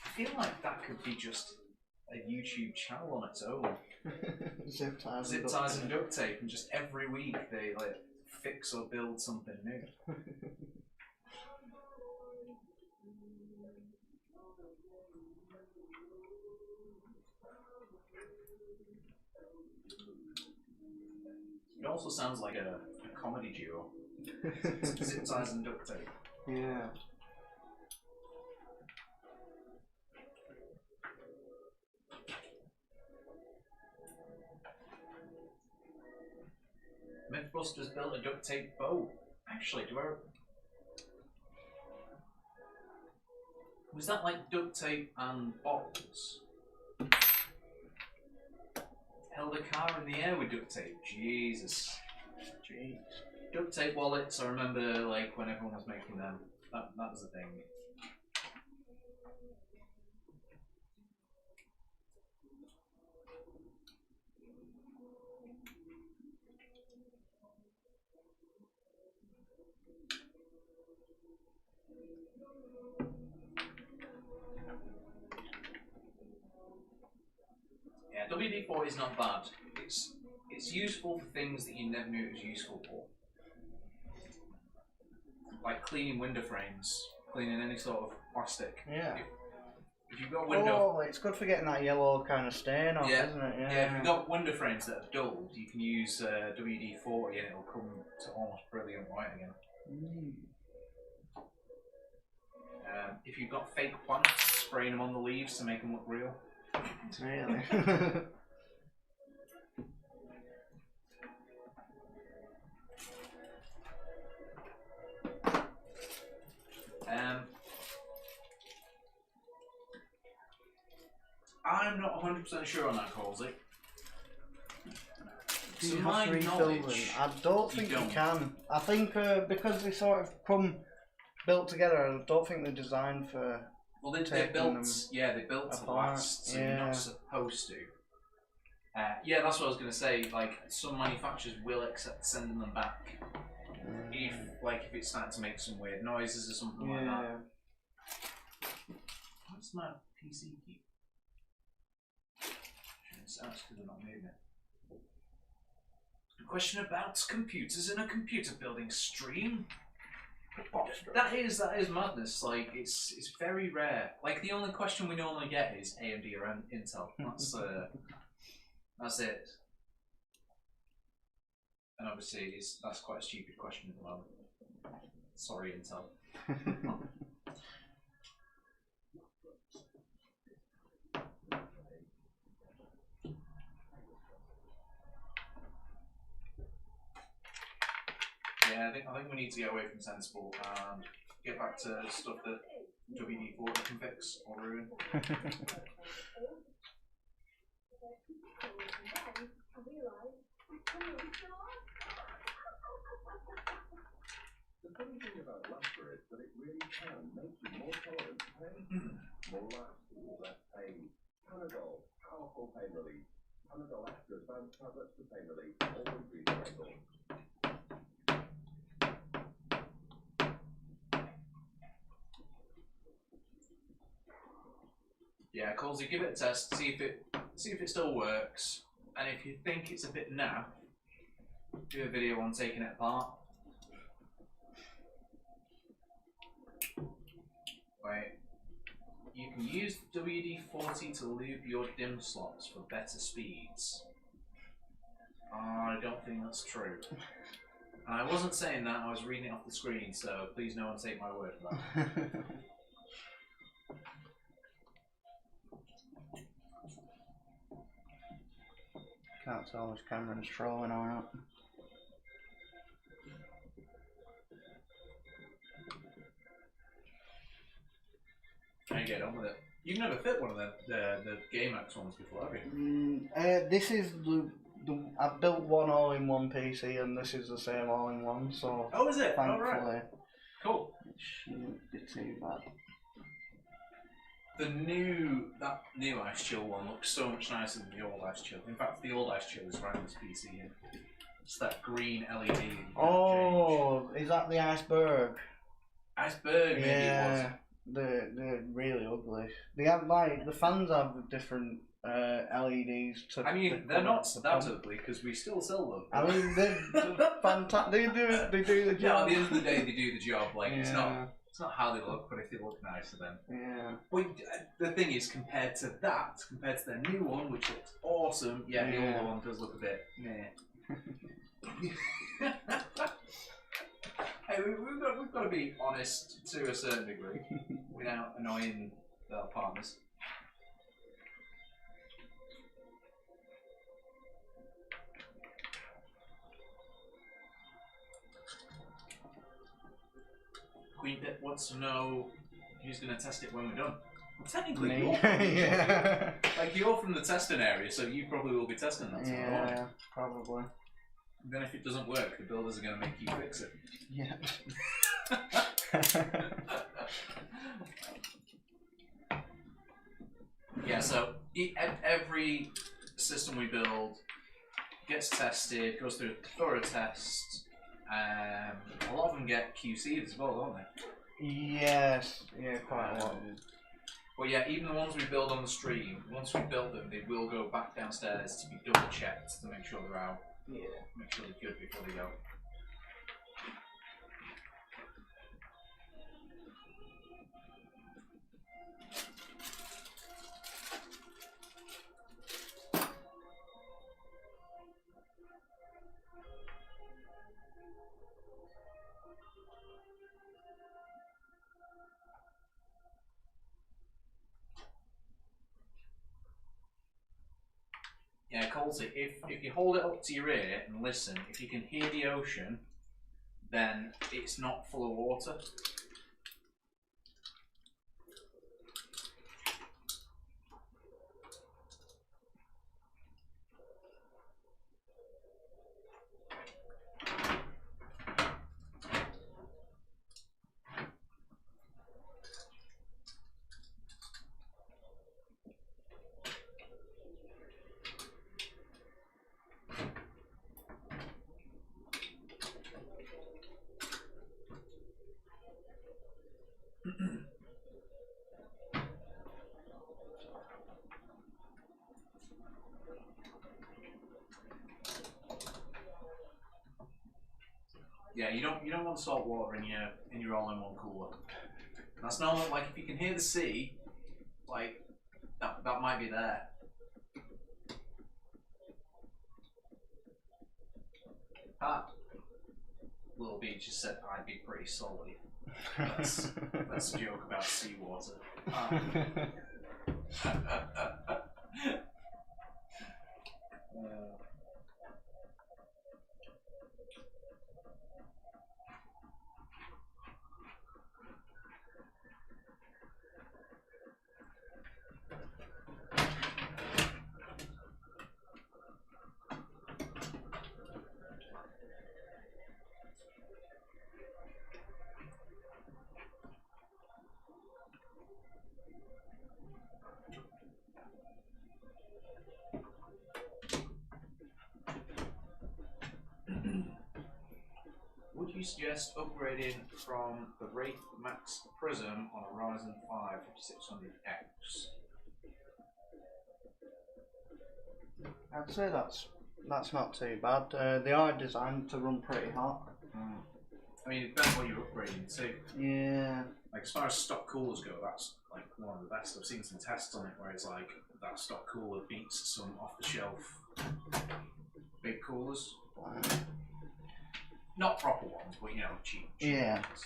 I feel like that could be just a YouTube channel on its own. Zip ties. Zip ties and duct tape, and just every week they like fix or build something new. It also sounds like a comedy duo. Zip ties and duct tape. Yeah. Mythbusters built a duct tape bow. Actually, was that like duct tape and bottles? Held a car in the air with duct tape. Jesus. Jeez. Duct tape wallets, I remember like when everyone was making them. That was a thing. Yeah, WD-40 is not bad. It's useful for things that you never knew it was useful for. Like cleaning window frames, cleaning any sort of plastic. Yeah. if you've got window, Oh, it's good for getting that yellow kind of stain off, Yeah. isn't it? if you've got window frames that are dulled, you can use WD-40 and it'll come to almost brilliant white again. Mm. If you've got fake plants, spraying them on the leaves to make them look real. Really? I'm not 100% sure on that, Colsey. Do To you my have to refill them? knowledge, I don't think you don't. can. I think because they sort of come built together, I don't think they're designed for. well, they taking built, them they built to apart, last, so you're yeah. not supposed to. Yeah, that's what I was going to say. Like, some manufacturers will accept sending them back if it's starting to make some weird noises or something like that. Yeah. What's my PC keep? That's because they're not moving it. A question about computers in a computer building stream. That is madness. Like it's very rare. Like the only question we normally get is AMD or Intel. That's it. And obviously that's quite a stupid question at the moment. Sorry, Intel. Yeah, I think we need to get away from Sensible and get back to stuff that WD-40 can fix or ruin. The funny thing about laughter is that it really can make you more tolerant to pain, more lasting, less pain. Panadol, powerful pain relief. Panadol Extra advanced tablets for pain relief, always reasonable. Yeah, Colsey, give it a test, see if it still works, and if you think it's a bit naff, do a video on taking it apart. Wait, you can use WD-40 to lube your DIMM slots for better speeds. I don't think that's true. And I wasn't saying that, I was reading it off the screen, so please no one take my word for that. Can't tell which camera is trolling or not. How you get on with it? You've never fit one of the GameX ones before, have you? This is the I've built one all-in-one PC, and this is the same all-in-one. So Oh, is it? thankfully, Alright. Cool. it shouldn't be too bad. That new Ice Chill one looks so much nicer than the old Ice Chill. In fact, the old Ice Chill is around this PC here. It's that green LED. that you can't change. Oh, is that the iceberg? Iceberg, maybe it was. Yeah, they're really ugly. They have the fans have different LEDs. I mean, they're not that ugly because we still sell them. I mean, they're fantastic. They do the Yeah, job. at the end of the day, they do the job. Like it's Yeah. not how they look, but if they look nicer, then. Yeah. But the thing is, compared to their new one, which looks awesome, the Yeah. older one does look a bit meh. Hey, we've got to be honest to a certain degree without annoying our partners. Queen Pip wants to know who's going to test it when we're done. Well, technically, Me. you're probably Yeah. like you're from the testing area, so you probably will be testing that. Yeah, probably. Then if it doesn't work, the builders are going to make you fix it. Yeah. Yeah, so every system we build gets tested, goes through a thorough test. A lot of them get QC'd as well, don't they? Yes. Yeah, quite a lot. But yeah, even the ones we build on the stream, once we build them, they will go back downstairs to be double checked to make sure they're out. Yeah. Make sure they're good before they go. Yeah, Colty, if you hold it up to your ear and listen, if you can hear the ocean, then it's not full of water. Yeah, you don't want salt water in your all-in-one cooler. That's normal. Like if you can hear the sea, like that might be there. Little Beach just said I'd be pretty salty. That's a joke about seawater. Would you suggest upgrading from the Wraith Max Prism on a Ryzen 5 5600X? I'd say that's not too bad. They are designed to run pretty hot. I mean, it depends what you're upgrading to. Yeah. Like, as far as stock coolers go, that's like one of the best. I've seen some tests on it where it's like that stock cooler beats some off-the-shelf big coolers. Not proper ones, but you know, cheap. Yeah. Ones.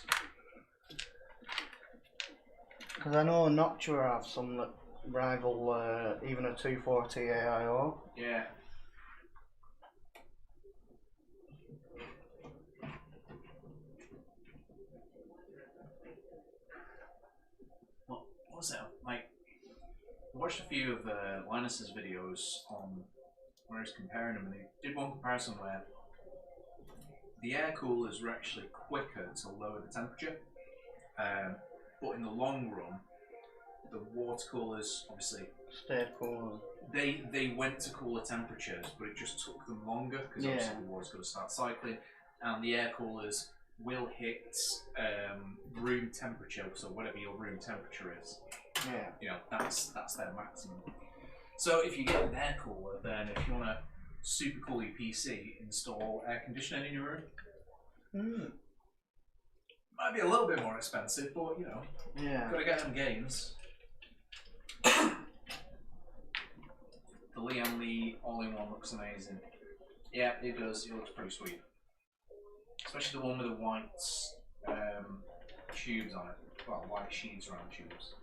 Because I know Noctua have some that rival even a 240 AIO. Yeah. What was that? Like, I watched a few of Linus's videos on where he's comparing them, and he did one comparison where the air coolers were actually quicker to lower the temperature, but in the long run, the water coolers obviously Stayed cool. they went to cooler temperatures, but it just took them longer because obviously the water's got to start cycling, and the air coolers will hit room temperature, so whatever your room temperature is, Yeah. you know, that's their maximum. So if you get an air cooler, then if you want to super cool your PC, install air conditioning in your room. Might be a little bit more expensive, but you know, Yeah. gotta get them gains. The Liam Lee all-in-one looks amazing. Yeah, it does. It looks pretty sweet. Especially the one with the white tubes on it. Well, white sheets around tubes.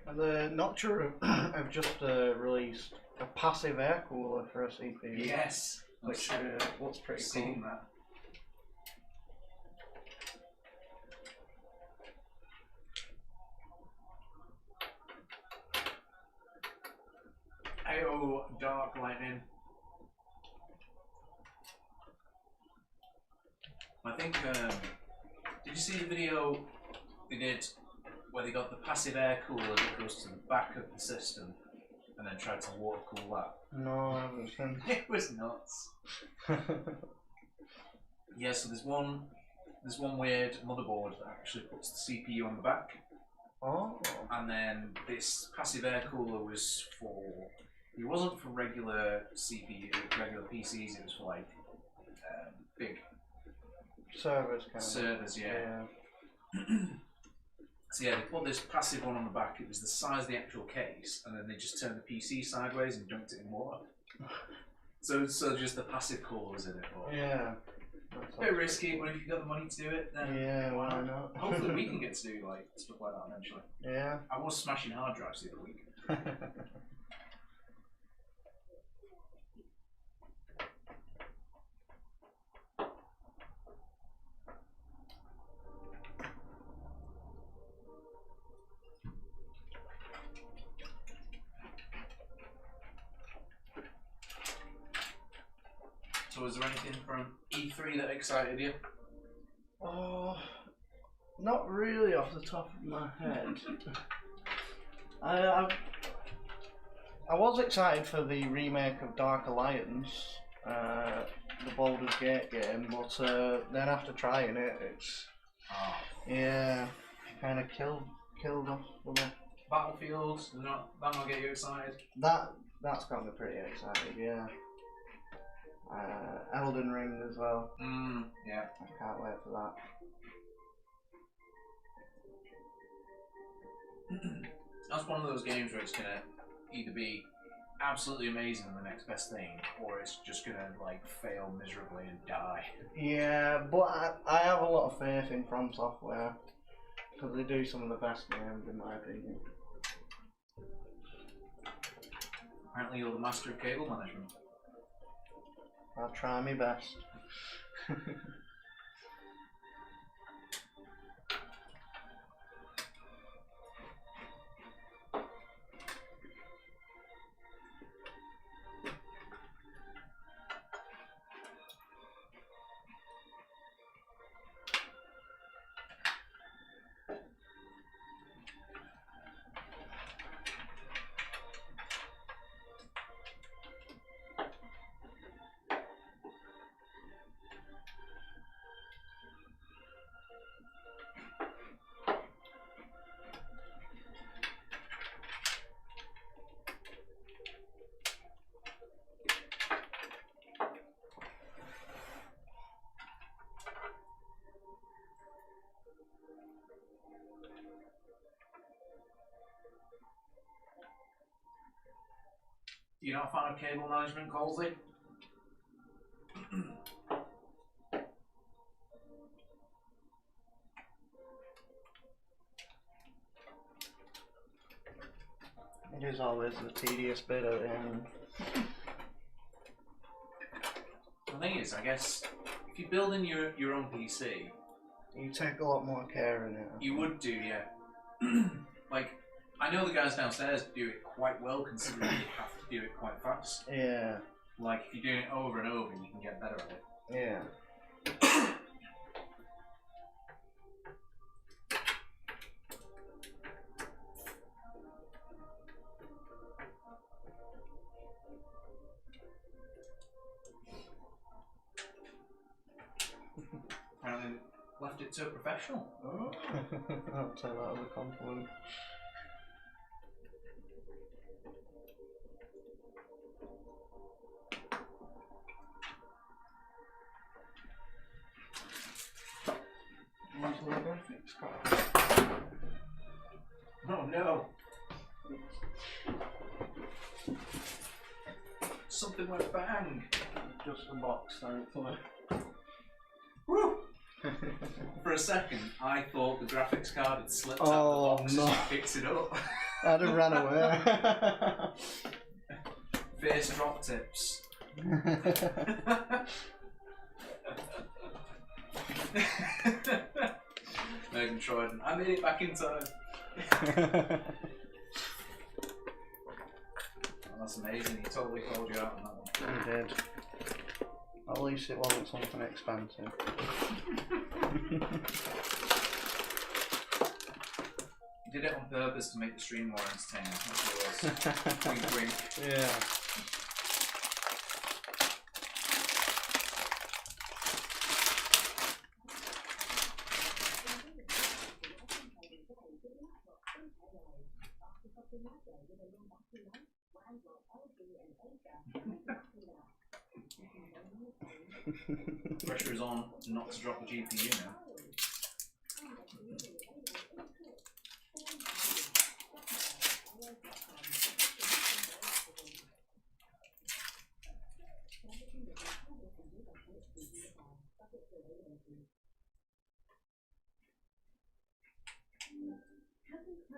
And the Noctua have just released a passive air cooler for a CPU. Yes, Which looks pretty cool. seen that. Ayo, Dark Lightning. I think, did you see the video they did where they got the passive air cooler that goes to the back of the system and then tried to water cool that? No, I haven't seen. It was nuts. Yeah, so there's one weird motherboard that actually puts the CPU on the back, Oh. and then this passive air cooler was for. It wasn't for regular CPU, regular PCs. It was for like big Servers kind of. servers. Yeah. So yeah, they put this passive one on the back. It was the size of the actual case, and then they just turned the PC sideways and dumped it in water. So just the passive cooler was in it. But Yeah. That's A bit risky, but if you've got the money to do it, then Yeah, why not? Hopefully we can get to do like stuff like that eventually. Yeah. I was smashing hard drives the other week. So was there anything from E3 that excited you? Oh, not really off the top of my head. I was excited for the remake of Dark Alliance, the Baldur's Gate game, but then after trying it, it's Oh. yeah, kind of killed off for me. Battlefield, that not get you excited? That's got me pretty excited, yeah. Elden Ring as well. Yeah. I can't wait for that. That's one of those games where it's gonna either be absolutely amazing and the next best thing, or it's just gonna like fail miserably and die. Yeah, but I have a lot of faith in From Software because they do some of the best games in my opinion. Apparently you're the master of cable management. I'll try my best. You're not a fan of cable management, Colsey? It is always the tedious bit at the end. The thing is, I guess, if you build in your own PC, You take a lot more care in it. you would do, yeah. Like, I know the guys downstairs do it quite well, considering you have to do it quite fast. Yeah, Like, if you're doing it over and over, you can get better at it. yeah. Apparently, left it to a professional. Oh. I'll take that as a compliment. Onto the graphics card. Oh no! Something went bang! Just the box, thankfully. Woo! For a second, I thought the graphics card had slipped out Oh, of the box no. as you picked it up. I'd have ran away. Face drop tips. Megan Troyden. I made it back in time. Oh, that's amazing. He totally called you out on that one. He did. At least it wasn't something expensive. He did it on purpose to make the stream more entertaining. That's what it was. Wink, wink. Yeah. Pressure is on not to drop the GPU now.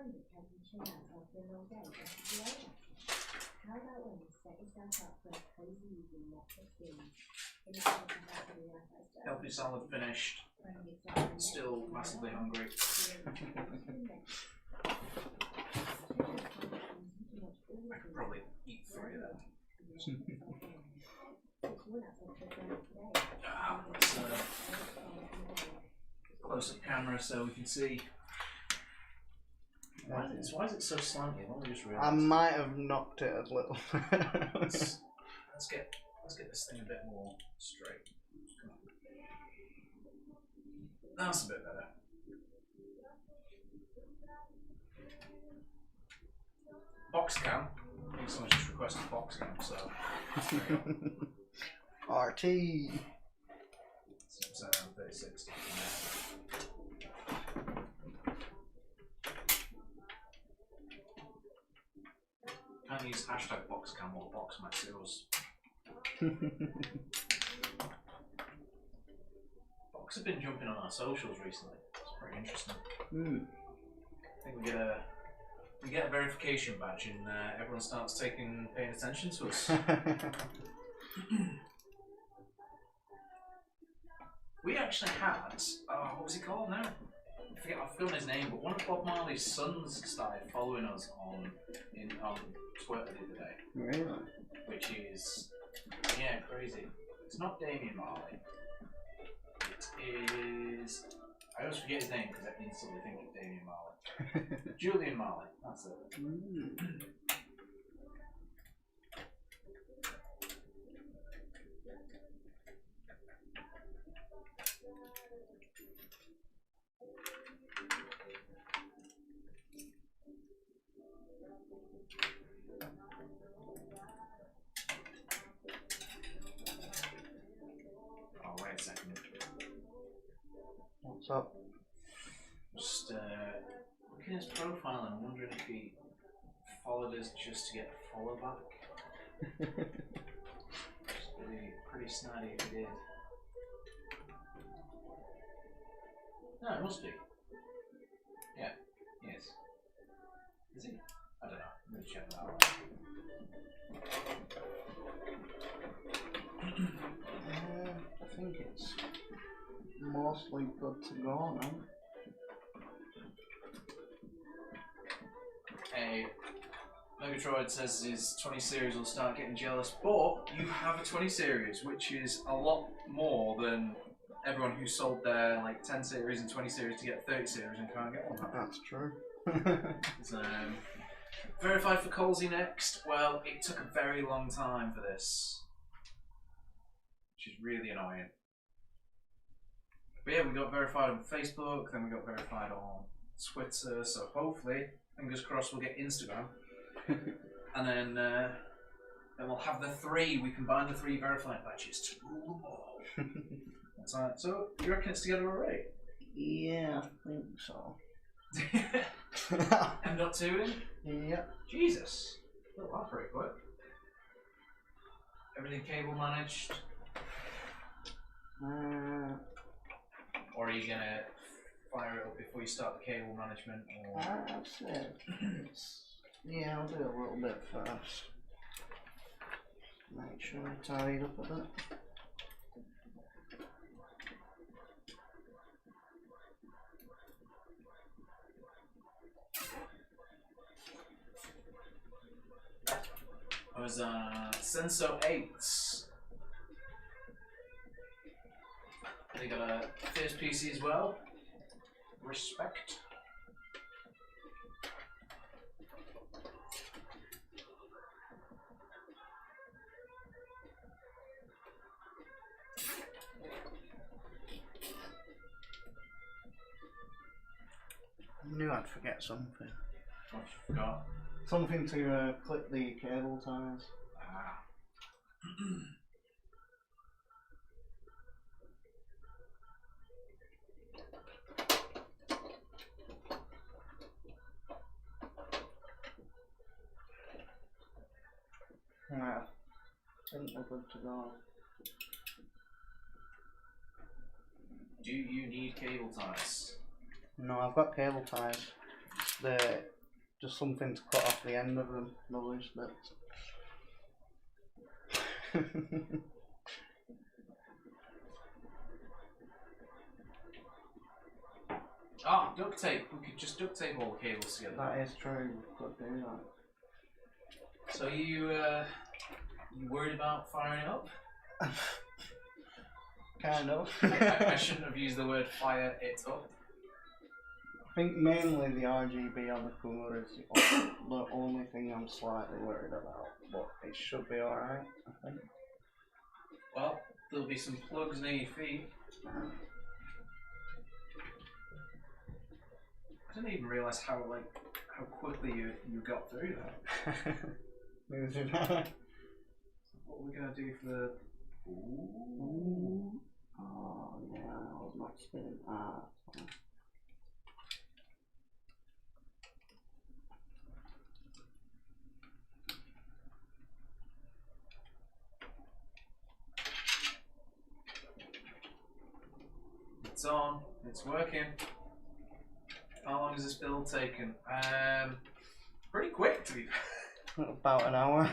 find it can you chill out after a long day and be over? How about when you set yourself up for a cozy evening Netflix binge? In the sense of how to relax as well. Healthy salad finished. Finding yourself on Still Netflix massively and hungry. I could probably eat 3 of them. Let's close up camera so we can see. Why is it so slanty? I've only just I realised. might have knocked it a little. Let's get this thing a bit more straight. Come on. That's a bit better. Box cam. I think someone just requested box cam, so RT. it's around 3060. Can't use hashtag box cam or box my seals. Box have been jumping on our socials recently. It's pretty interesting. I think we get a verification badge and everyone starts paying attention to us. We actually had what was he called now? I forget. I've forgotten his name, but one of Bob Marley's sons started following us on Twitter the other day, Really? which is crazy. It's not Damian Marley. It is. I always forget his name because I instantly think of Damian Marley. Julian Marley. That's it. Oh, wait a second. What's up? Just looking at his profile and I'm wondering if he followed us just to get a follow back. It's pretty snidey if he did. No, it must be. Yeah, yes. Is he? I don't know. I'm going to check that out. I think it's mostly good to go now. Hey, Megatroid says his 20 series will start getting jealous, but you have a 20 series, which is a lot more than everyone who sold their 10 series and 20 series to get 30 series and can't get one. That's true. So, verified for Colsey next. Well, it took a very long time for this, which is really annoying. But yeah, we got verified on Facebook, then we got verified on Twitter, so hopefully, fingers crossed, we'll get Instagram. And then we'll have the 3, we combine the 3 verified badges to rule them all. That's right. So, you reckon it's together already? Yeah, I think so. M.2 in? Yep. Jesus. Oh, that's pretty quick. Everything cable managed? Or are you going to fire it up before you start the cable management? Or... I'd say yeah, I'll do a little bit first. Make sure I tidy it up a bit. I was Senso 8s. They got a first PC as well. Respect. I knew I'd forget something. What you forgot? Something to clip the cable ties. Ah. Yeah, I think we're good to go. Do you need cable ties? No, I've got cable ties. The just something to cut off the end of them, the loose bits. Ah, duct tape. We could just duct tape all the cables together. That is true, we could do that. So you worried about firing it up? Kind of. I shouldn't have used the word fire it up. I think mainly the RGB on the cooler is the only thing I'm slightly worried about, but it should be alright, I think. Well, there'll be some plugs near your feet. I didn't even realise how quickly you got through that. Moving on. What are we gonna do for the? Ooh. Oh yeah, I was not spinning. It's on. It's working. How long has this build taken? Pretty quick to be. About an hour.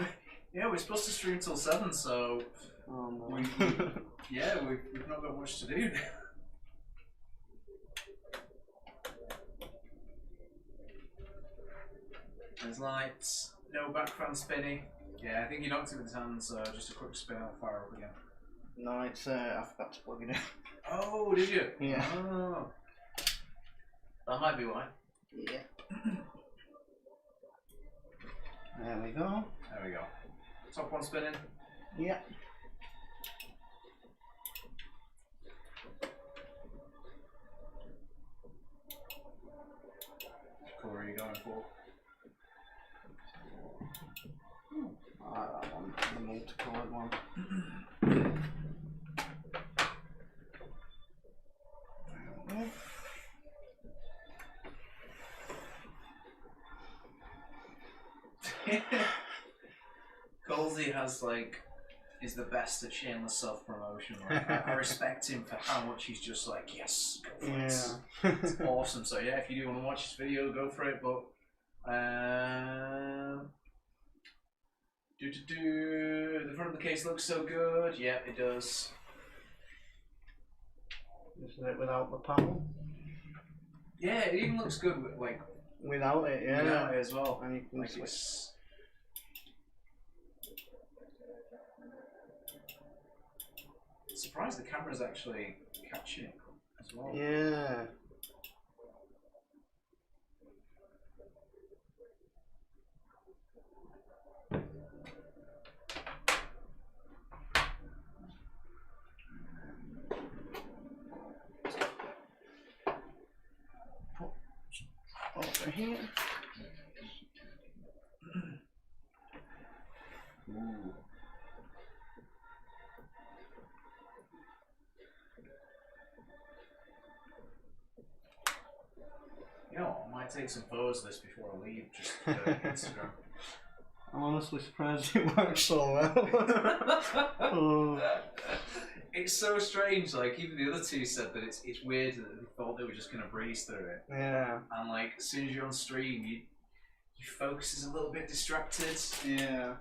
Yeah, we're supposed to stream till 7, so Oh no. we've not got much to do now. There's lights, no background spinning. Yeah, I think you knocked it with his hand, so just a quick spin out, fire up again. No, it's I forgot to plug it in. Oh, did you? Yeah. Oh. That might be why. Yeah. There we go. There we go. Top one spinning. Yeah. Which colour are you going for? I like that one, the multicoloured one. Colsey is the best at shameless self-promotion. Like, I respect him for how much he's just like, yes, go for it. Yeah. It's awesome. So yeah, if you do want to watch this video, go for it. But the front of the case looks so good. Yeah, it does. This is it without the panel. Yeah, it even looks good with Without it, yeah. without it as well. And you can Like switch. it's. Surprised the camera's actually catching it as well. Yeah. Over here. Ooh. You know what, I might take some photos of this before I leave, just for Instagram. I'm honestly surprised it works so well. Oh. It's so strange, like even the other two said that it's weird that they thought they were just gonna breeze through it. Yeah. And like as soon as you're on stream your focus is a little bit distracted. Yeah.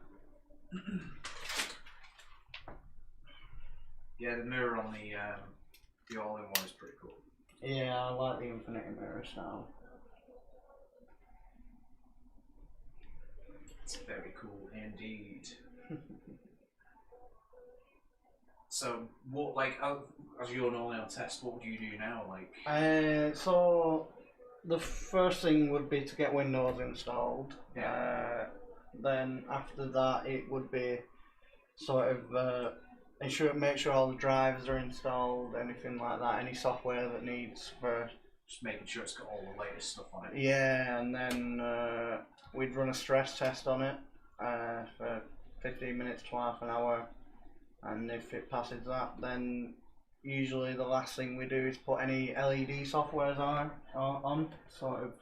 Yeah, the mirror on the all-in one is pretty cool. Yeah, I like the infinity mirror style. It's very cool indeed. So, what, like, as you're normally on test, what would you do now? Like, So the first thing would be to get Windows installed. Yeah. Then after that, it would be sort of make sure all the drivers are installed, anything like that, any software that needs for. just making sure it's got all the latest stuff on it. Yeah, and then we'd run a stress test on it for 15 minutes to half an hour, and if it passes that, then usually the last thing we do is put any LED softwares on sort of.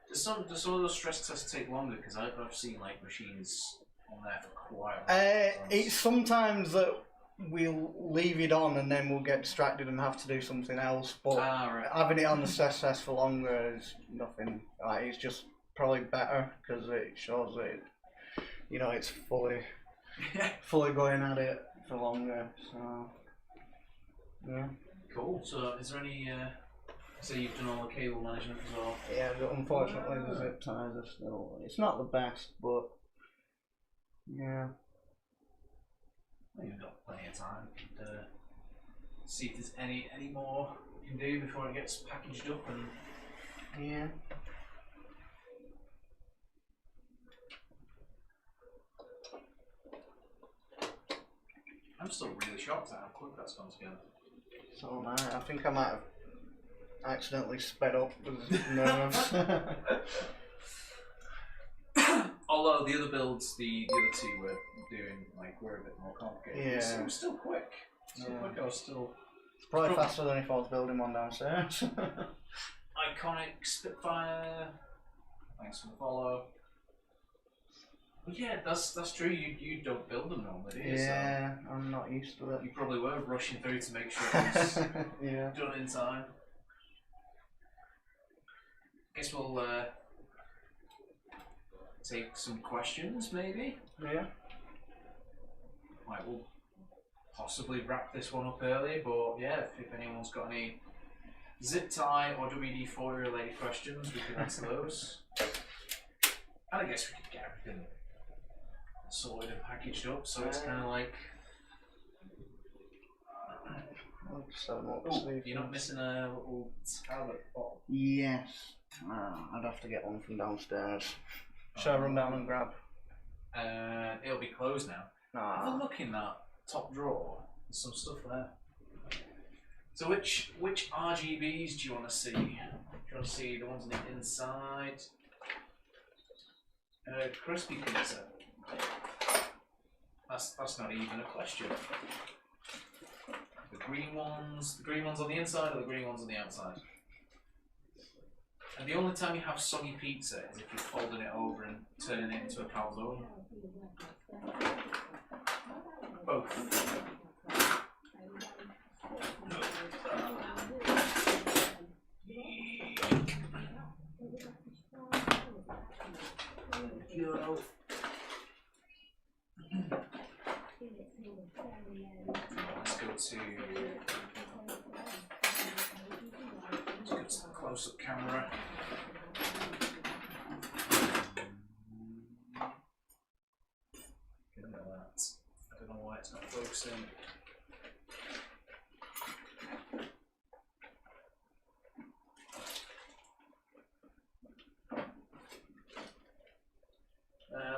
Does some of those stress tests take longer? Because I've seen like machines on there for quite a while. It's sometimes that we'll leave it on and then we'll get distracted and have to do something else, but right. having it on the stress test for longer is nothing. Like, it's just probably better because it shows that it's fully going at it for longer. So yeah. Cool. So, is there any? So you've done all the cable management as well. Yeah, but unfortunately the zip ties are still. It's not the best, but yeah. Well, you've got plenty of time. See if there's any more you can do before it gets packaged up and. Yeah. I'm still really shocked at how quick that's gone together. So I think I might have accidentally sped up with nerves. Although the other builds, the other two were doing were a bit more complicated. Yeah. It was still quick. Quick. I was still. It's probably faster than if I was building one downstairs. Iconic Spitfire. Thanks for the follow. But yeah, that's true. You don't build them normally, do you? Yeah, I'm not used to So it. you probably were rushing through to make sure it was Yeah. done in time. Guess we'll take some questions, maybe. Yeah. Right, we'll possibly wrap this one up early, but yeah, if anyone's got any zip tie or WD-40 related questions, we can answer those. And I guess we could get everything sorted and packaged up, so it's kind of like. I'll just have a look, Oh, see if you're not there's- missing a little tablet bottle. Yes. I'd have to get one from downstairs. Shall I run down and grab? It'll be closed now. Have a Nah. look in that top drawer. There's some stuff there. So which RGBs do you want to see? Do you want to see the ones on the inside? Crispy pizza. That's not even a question. The green ones on the inside or the green ones on the outside? And the only time you have soggy pizza is if you're folding it over and turning it into a calzone. Both. Let's go to the close-up camera. Get rid of that. I don't know why it's not focusing.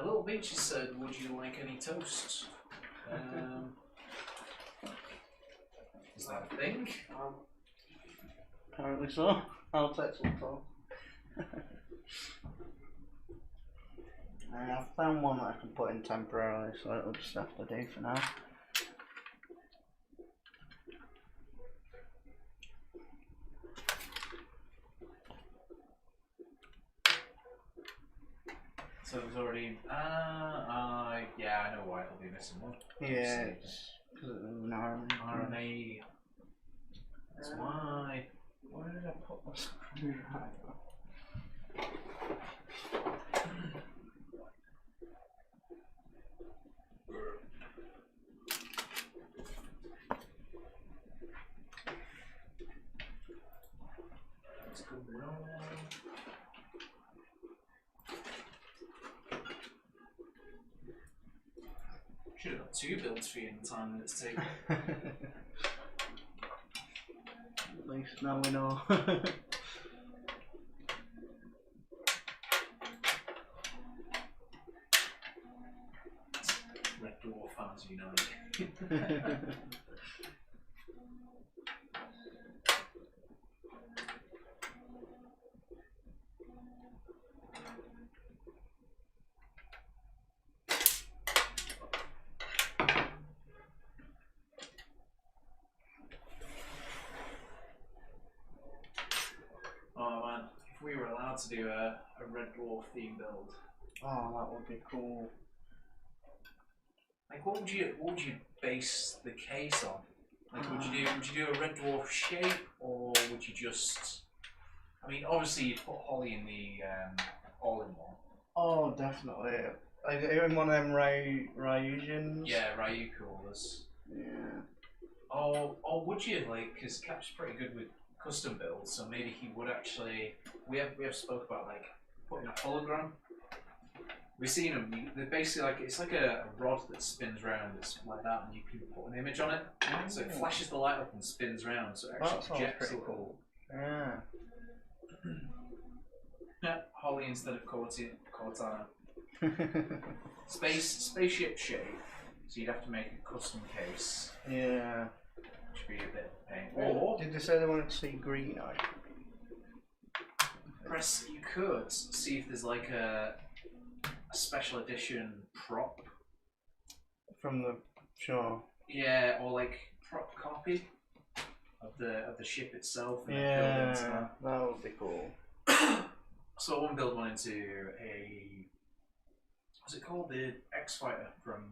Little Beachy said, would you like any toast? Is that a thing? Apparently so. I'll take some toast. I've found one that I can put in temporarily, so it'll just have to do for now. So it was already. Yeah, I know why it'll be missing one. Yeah, it's because it was an RNA. That's why. Where did I put my screwdriver? Let's go around. Should have got 2 builds for you in the time that it's taken. At least now we know. Red Dwarf fans unite. Oh man, if we were allowed to do a Red Dwarf theme build, Oh, that would be cool. like what would you base the case on? Like would you do a Red Dwarf shape, or would you just? I mean, obviously you'd put Holly in the all in one. Oh, definitely. Even one of them Ryujians. Yeah, Ryu coolers. Yeah. Or would you, like, because Cap's pretty good with custom builds, so maybe he would actually. We have spoke about like putting a hologram. We've seen them. They're basically like it's like a rod that spins round. It's like that, and you can put an image on it, so it flashes the light up and spins round. So it That actually sounds projects pretty a little. cool. Yeah. Yeah, Holly instead of Cortana. Spaceship shape. So you'd have to make a custom case, Yeah. which would be a bit of a pain. Or Did they say they wanted to see Green Eye? press. You could see if there's like a special edition prop. From the show. Yeah, or like prop copy of the ship itself. And then build into Yeah, that. that would be cool. So I want to build one into a. What's it called? The X Fighter from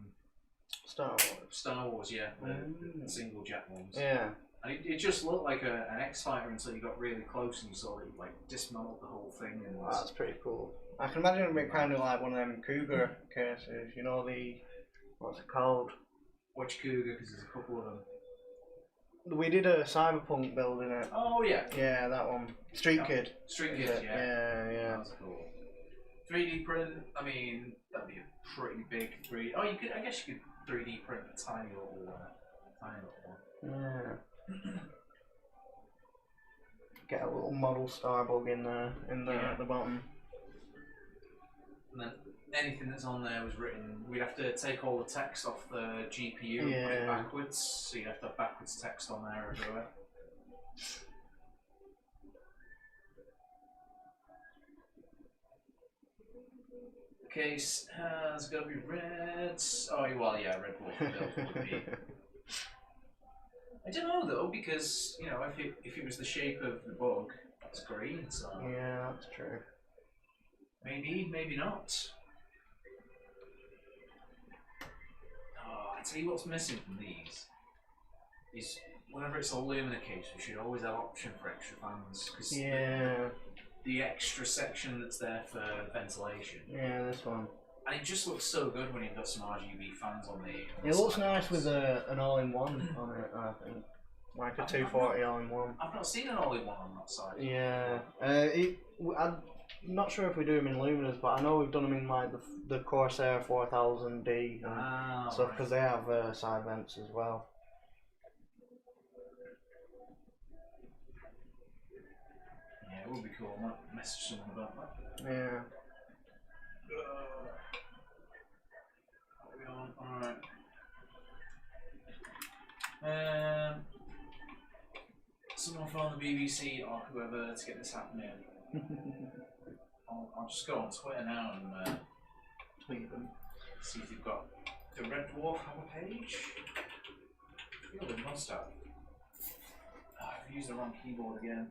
Star Wars. Star Wars. Yeah, the Mm. single jet ones. Yeah. And it just looked like an X Fighter until you got really close and you saw that you like dismantled the whole thing. And That's pretty cool. I can imagine it being kind of like one of them Cougar cases. You know the what's it called? watch Cougar because there's a couple of them. We did a Cyberpunk build in it. Oh yeah, Yeah, that one. Street Yeah. Kid. Street is Kid. it? Yeah, Yeah, yeah. that's cool. 3D print. I mean, that'd be a pretty big 3D. Oh, you could. I guess you could 3D print a tiny little one. Yeah. Get a little model Starbug in there, Yeah. at the bottom. And then anything that's on there was written. We'd have to take all the text off the GPU and put it Yeah. backwards, so you'd have to have backwards text on there everywhere. The case has got to be red. Oh well, yeah, red wolf build would be. I don't know though, because you know, if it was the shape of the bug, that's green. So Yeah, that's true. maybe not. Oh, I tell you what's missing from these is whenever it's a Lumina case, we should always have option for extra fans because Yeah, the extra section that's there for ventilation, yeah, this one. and it just looks so good when you've got some RGB fans on the. It looks side. nice with an all-in-one on it, I think. Like a 240 all-in-one. I've not seen an all-in-one on that side. Yeah, I'm not sure if we do them in Luminas, but I know we've done them in like the Corsair 4000D and Ah, stuff right. because they have side vents as well. Yeah, it would be cool. I might message someone about that. Yeah. What are we on? Alright. Someone phone the BBC or whoever to get this happening. I'll just go on Twitter now and Tweet them. see if they've got. The Red Dwarf have a page? I feel they must have. Oh, I've used the wrong keyboard again.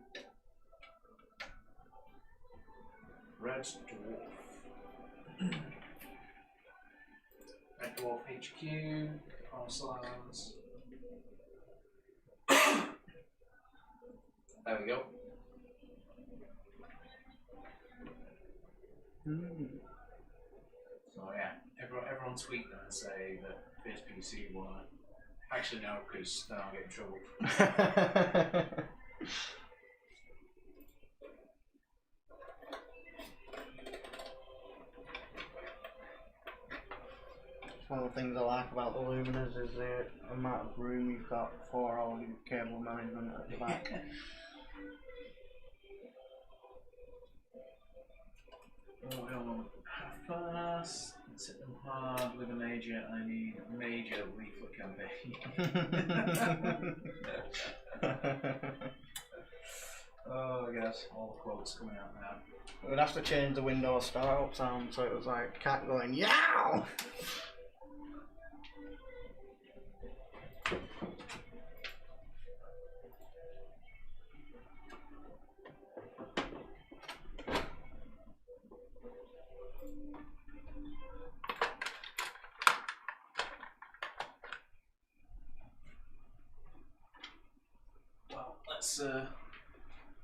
Red Dwarf. Red Dwarf HQ. Arslands. There we go. Mm. So yeah, everyone tweet them and say that Fizz PC won. Actually no, because then I'll get in trouble. It's one of the things I like about the Luminas is the amount of room you've got for all your cable management at the back. Oh, we're on half past. Let's hit them hard with a major. I need a major leaflet campaign. Oh, I guess all the quotes coming out now. We'd have to change the Windows startup sound so it was like cat going yow. Well,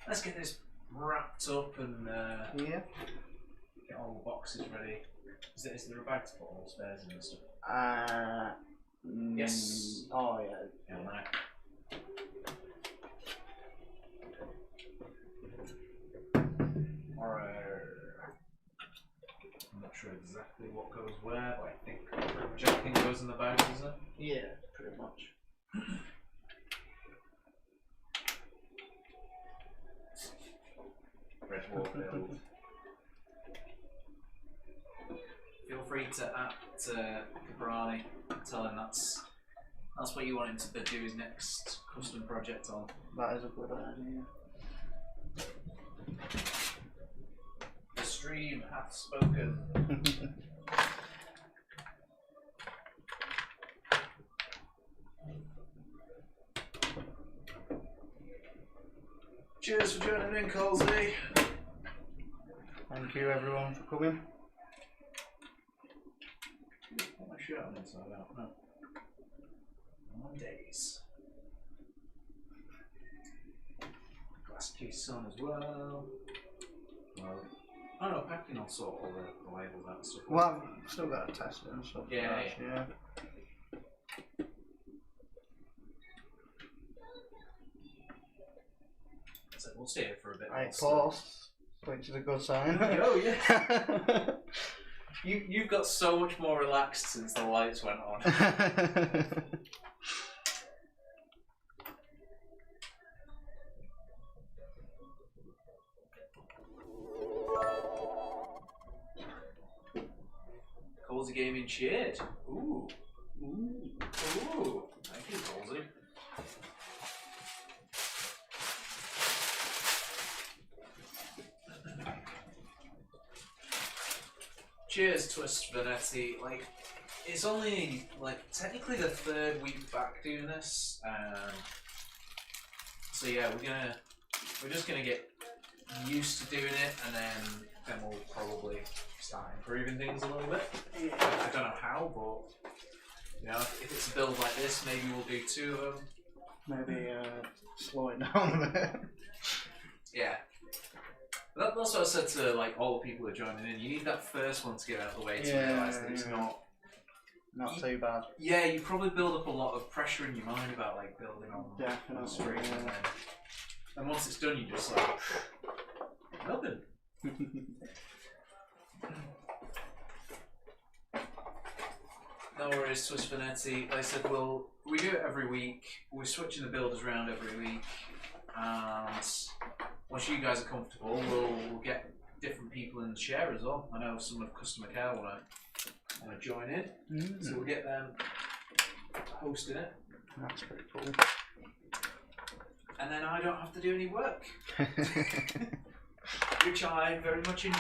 let's get this wrapped up and Yeah. get all the boxes ready. Is there a bag to put all the spares in and stuff? Yes. Oh yeah. Yeah, right. I'm not sure exactly what goes where, but I think pretty much everything goes in the bag, doesn't it? Yeah, pretty much. Red Warfield. Feel free to Caprani, tell him that's what you want him to do his next custom project on. That is a good idea. The stream hath spoken. Cheers for joining in, Colsey. Thank you everyone for coming. Put my shirt on inside out. No. Mondays. Glass case on as well. Well, I don't know, packing will sort all the labels out and stuff. Well, I've still got to test it and stuff. Yeah, first, yeah. So we'll stay here for a bit. Right, pause, which is a good sign. Oh yeah. You've got so much more relaxed since the lights went on. Colsey Gaming cheered. Ooh. Ooh. Ooh. Thank you, Colsey. Cheers, Twist Venetti. Like, it's only like technically the 3rd week back doing this. So yeah, we're just gonna get used to doing it, and then we'll probably start improving things a little bit. I don't know how, but you know, if it's a build like this, maybe we'll do 2 of them. Maybe slow it down a bit. Yeah. That's what I said to like all the people who are joining in. You need that first one to get out of the way to realise that it's not too bad. Yeah, you probably build up a lot of pressure in your mind about like building on the stream, Definitely. and once it's done, you just like nothing. No worries, Swiss Venetti. Like I said, we do it every week. We're switching the builders around every week, and once you guys are comfortable, we'll get different people in the share as well. I know some of customer care want to join in, so we'll get them hosting it. That's pretty cool. And then I don't have to do any work, which I very much enjoy.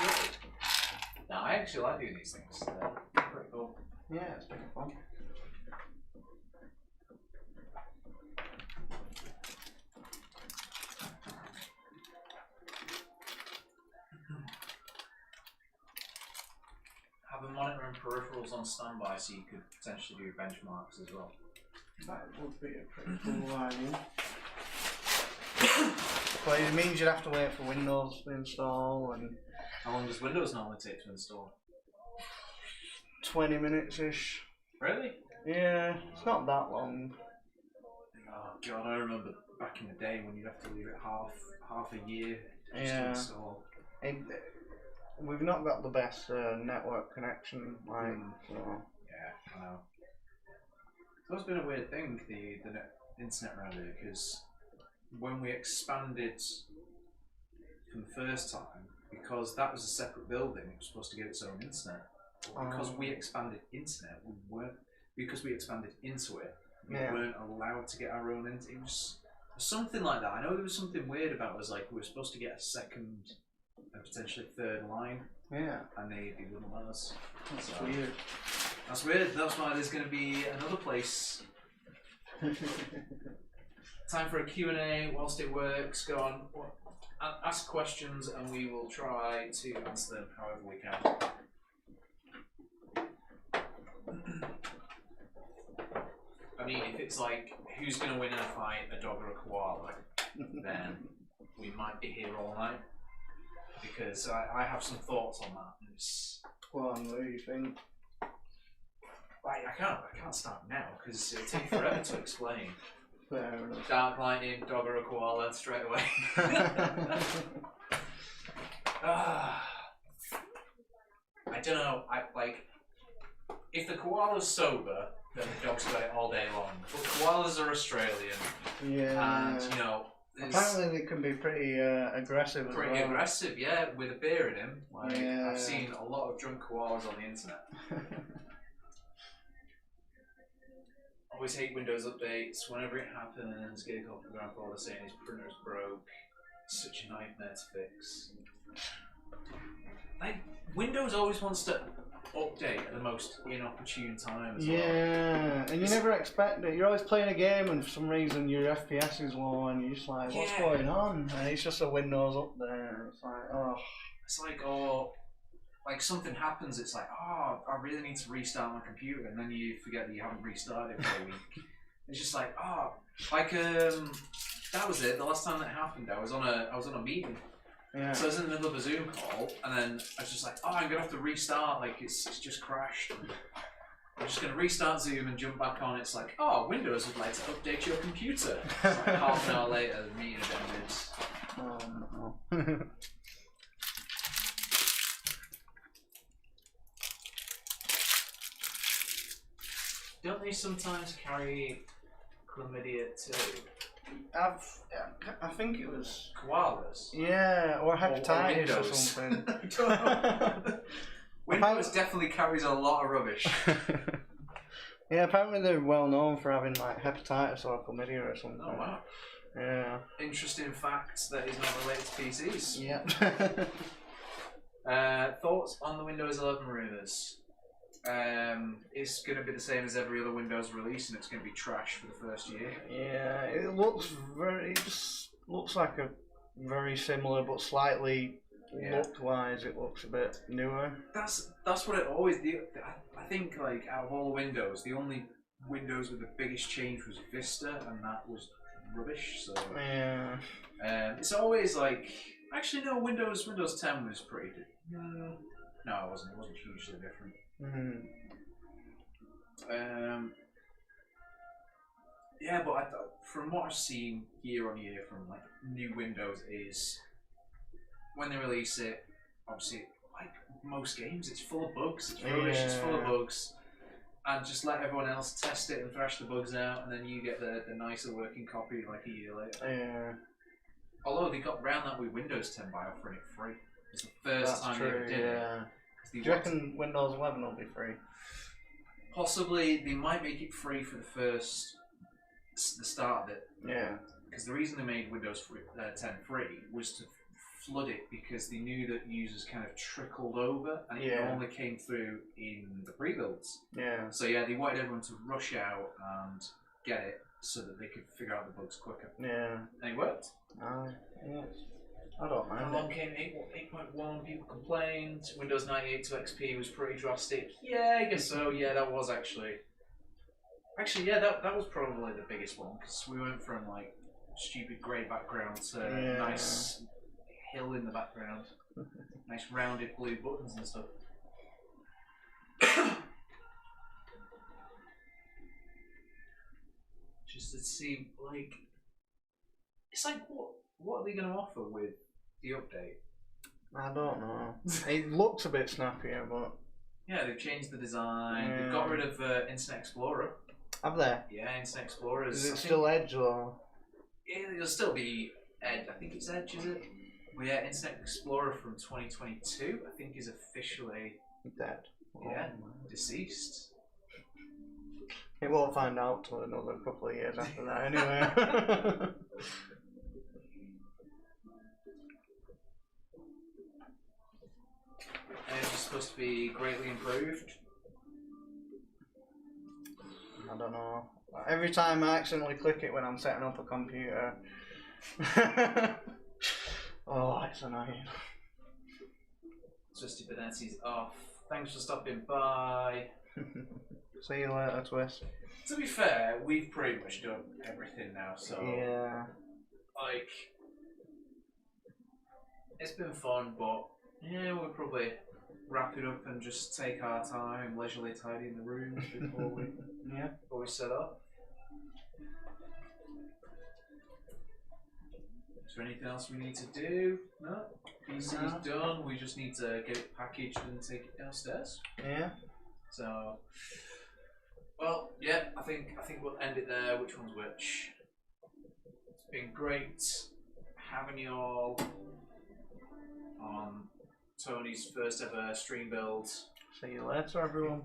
No, I actually like doing these things. They're pretty cool. Yeah, it's pretty fun. Have a monitor and peripherals on standby so you could potentially do benchmarks as well. That would be a pretty cool idea. But it means you'd have to wait for Windows to install, and How long does Windows normally take to install? 20 minutes-ish. Really? Yeah, it's not that long. Oh god, I remember back in the day when you'd have to leave it half a year just to Yeah. install. We've not got the best network connection, like, so. Yeah, I know. It's always been a weird thing, the internet around here, because when we expanded from the first time, because that was a separate building, it was supposed to get its own internet. But because we expanded internet, because we expanded into it, we weren't allowed to get our own internet. It was something like that. I know there was something weird about us, like we were supposed to get a second and potentially third line, Yeah, and they wouldn't let us. that's So, weird. That's weird. That's why there's going to be another place. Time for a Q&A whilst it works. Go on, ask questions, and we will try to answer them however we can. I mean, if it's like, who's going to win in a fight, a dog or a koala, then we might be here all night. because I have some thoughts on that. It's, Go on, what do you think? like, I can't start now because it'll take forever to explain. Fair enough. Dark lightning, dog or a koala straight away. I don't know. I like if the koala's sober, then the dog's got it all day long. But koalas are Australian, Yeah. and you know, there's Apparently they can be pretty aggressive as pretty well. aggressive. Yeah, with a beer in him. Like Yeah. I've seen a lot of drunk koalas on the internet. Always hate Windows updates. Whenever it happens, get a copy of Grandfather saying his printer's broke. It's such a nightmare to fix. Like Windows always wants to update at the most inopportune time as well. Yeah, and you never expect it. You're always playing a game and for some reason your FPS is low and you're just like, what's Yeah. going on? And it's just a Windows up there. It's like, oh. It's like, oh, like something happens, it's like, oh, I really need to restart my computer, and then you forget that you haven't restarted for a week. It's just like, oh, like that was it. The last time that happened, I was on a meeting. Yeah. So I was in the middle of a Zoom call, and then I was just like, oh, I'm gonna have to restart. Like it's just crashed. I'm just gonna restart Zoom and jump back on. It's like, oh, Windows would like to update your computer. It's like half an hour later, the meeting had ended. Oh, no. Don't they sometimes carry chlamydia too? I think it was, Koalas? yeah, or hepatitis or Windows. something. I don't know. Windows definitely carries a lot of rubbish. Yeah, apparently they're well known for having like hepatitis or chlamydia or something. Oh wow. Yeah. Interesting fact that is not related to PCs. Yeah. Thoughts on the Windows 11 rumours? It's going to be the same as every other Windows release, and it's going to be trash for the first year. Yeah, it just looks like a very similar but slightly Yeah. look-wise it looks a bit newer. That's what it always. I think like out of all the Windows, the only Windows with the biggest change was Vista, and that was rubbish. So Yeah. it's always like. Actually, no. Windows 10 was pretty good. No, it wasn't. It wasn't hugely different. Mhm. Yeah, but from what I've seen year on year from like new Windows is when they release it, obviously like most games, it's full of bugs. It's rubbish. It's full of Yeah. bugs, and just let everyone else test it and thrash the bugs out, and then you get the nicer working copy like a year later. Yeah. Although they got around that with Windows 10 by offering it free. It's the first That's time they ever true, did it. yeah. 'Cause Do they you wanted- reckon Windows 11 will be free? Possibly they might make it free for the start of it. Yeah. Because the reason they made Windows 10 free was to flood it because they knew that users kind of trickled over and it Yeah. only came through in the pre-builds. Yeah. So yeah, they wanted everyone to rush out and get it so that they could figure out the bugs quicker. Yeah. And it worked. Yes. I don't mind Along it. came 8.1, people complained. Windows 98 to XP was pretty drastic. Yeah, I guess so. Yeah, that was actually... Actually, yeah, that was probably the biggest one because we went from like stupid grey background to Yeah. nice hill in the background. Nice rounded blue buttons and stuff. Just to see, like... It's like, what are they going to offer with the update? I don't know. It looks a bit snappier, but Yeah, they've changed the design. They've got rid of Internet Explorer. up there. Yeah, Internet Explorer Is is. it still Edge or? Yeah, it'll still be Edge. I think it's Edge, is it? Well, yeah, Internet Explorer from 2022, I think, is officially Dead. Yeah. Oh, my. deceased. He won't find out till another couple of years after that, anyway. And it's supposed to be greatly improved. I don't know. Every time I accidentally click it when I'm setting up a computer. Oh, it's annoying. Twisty Benetti's off. Thanks for stopping by. See you later, Twist. To be fair, we've pretty much done everything now, so Yeah. like it's been fun, but yeah, we'll probably wrap it up and just take our time, leisurely tidying the rooms before we set up. Is there anything else we need to do? No? PC's done, we just need to get it packaged and take it downstairs. Yeah. So, well, yeah, I think we'll end it there. Which one's which? It's been great having you all on Tony's first ever stream build. See you later, everyone.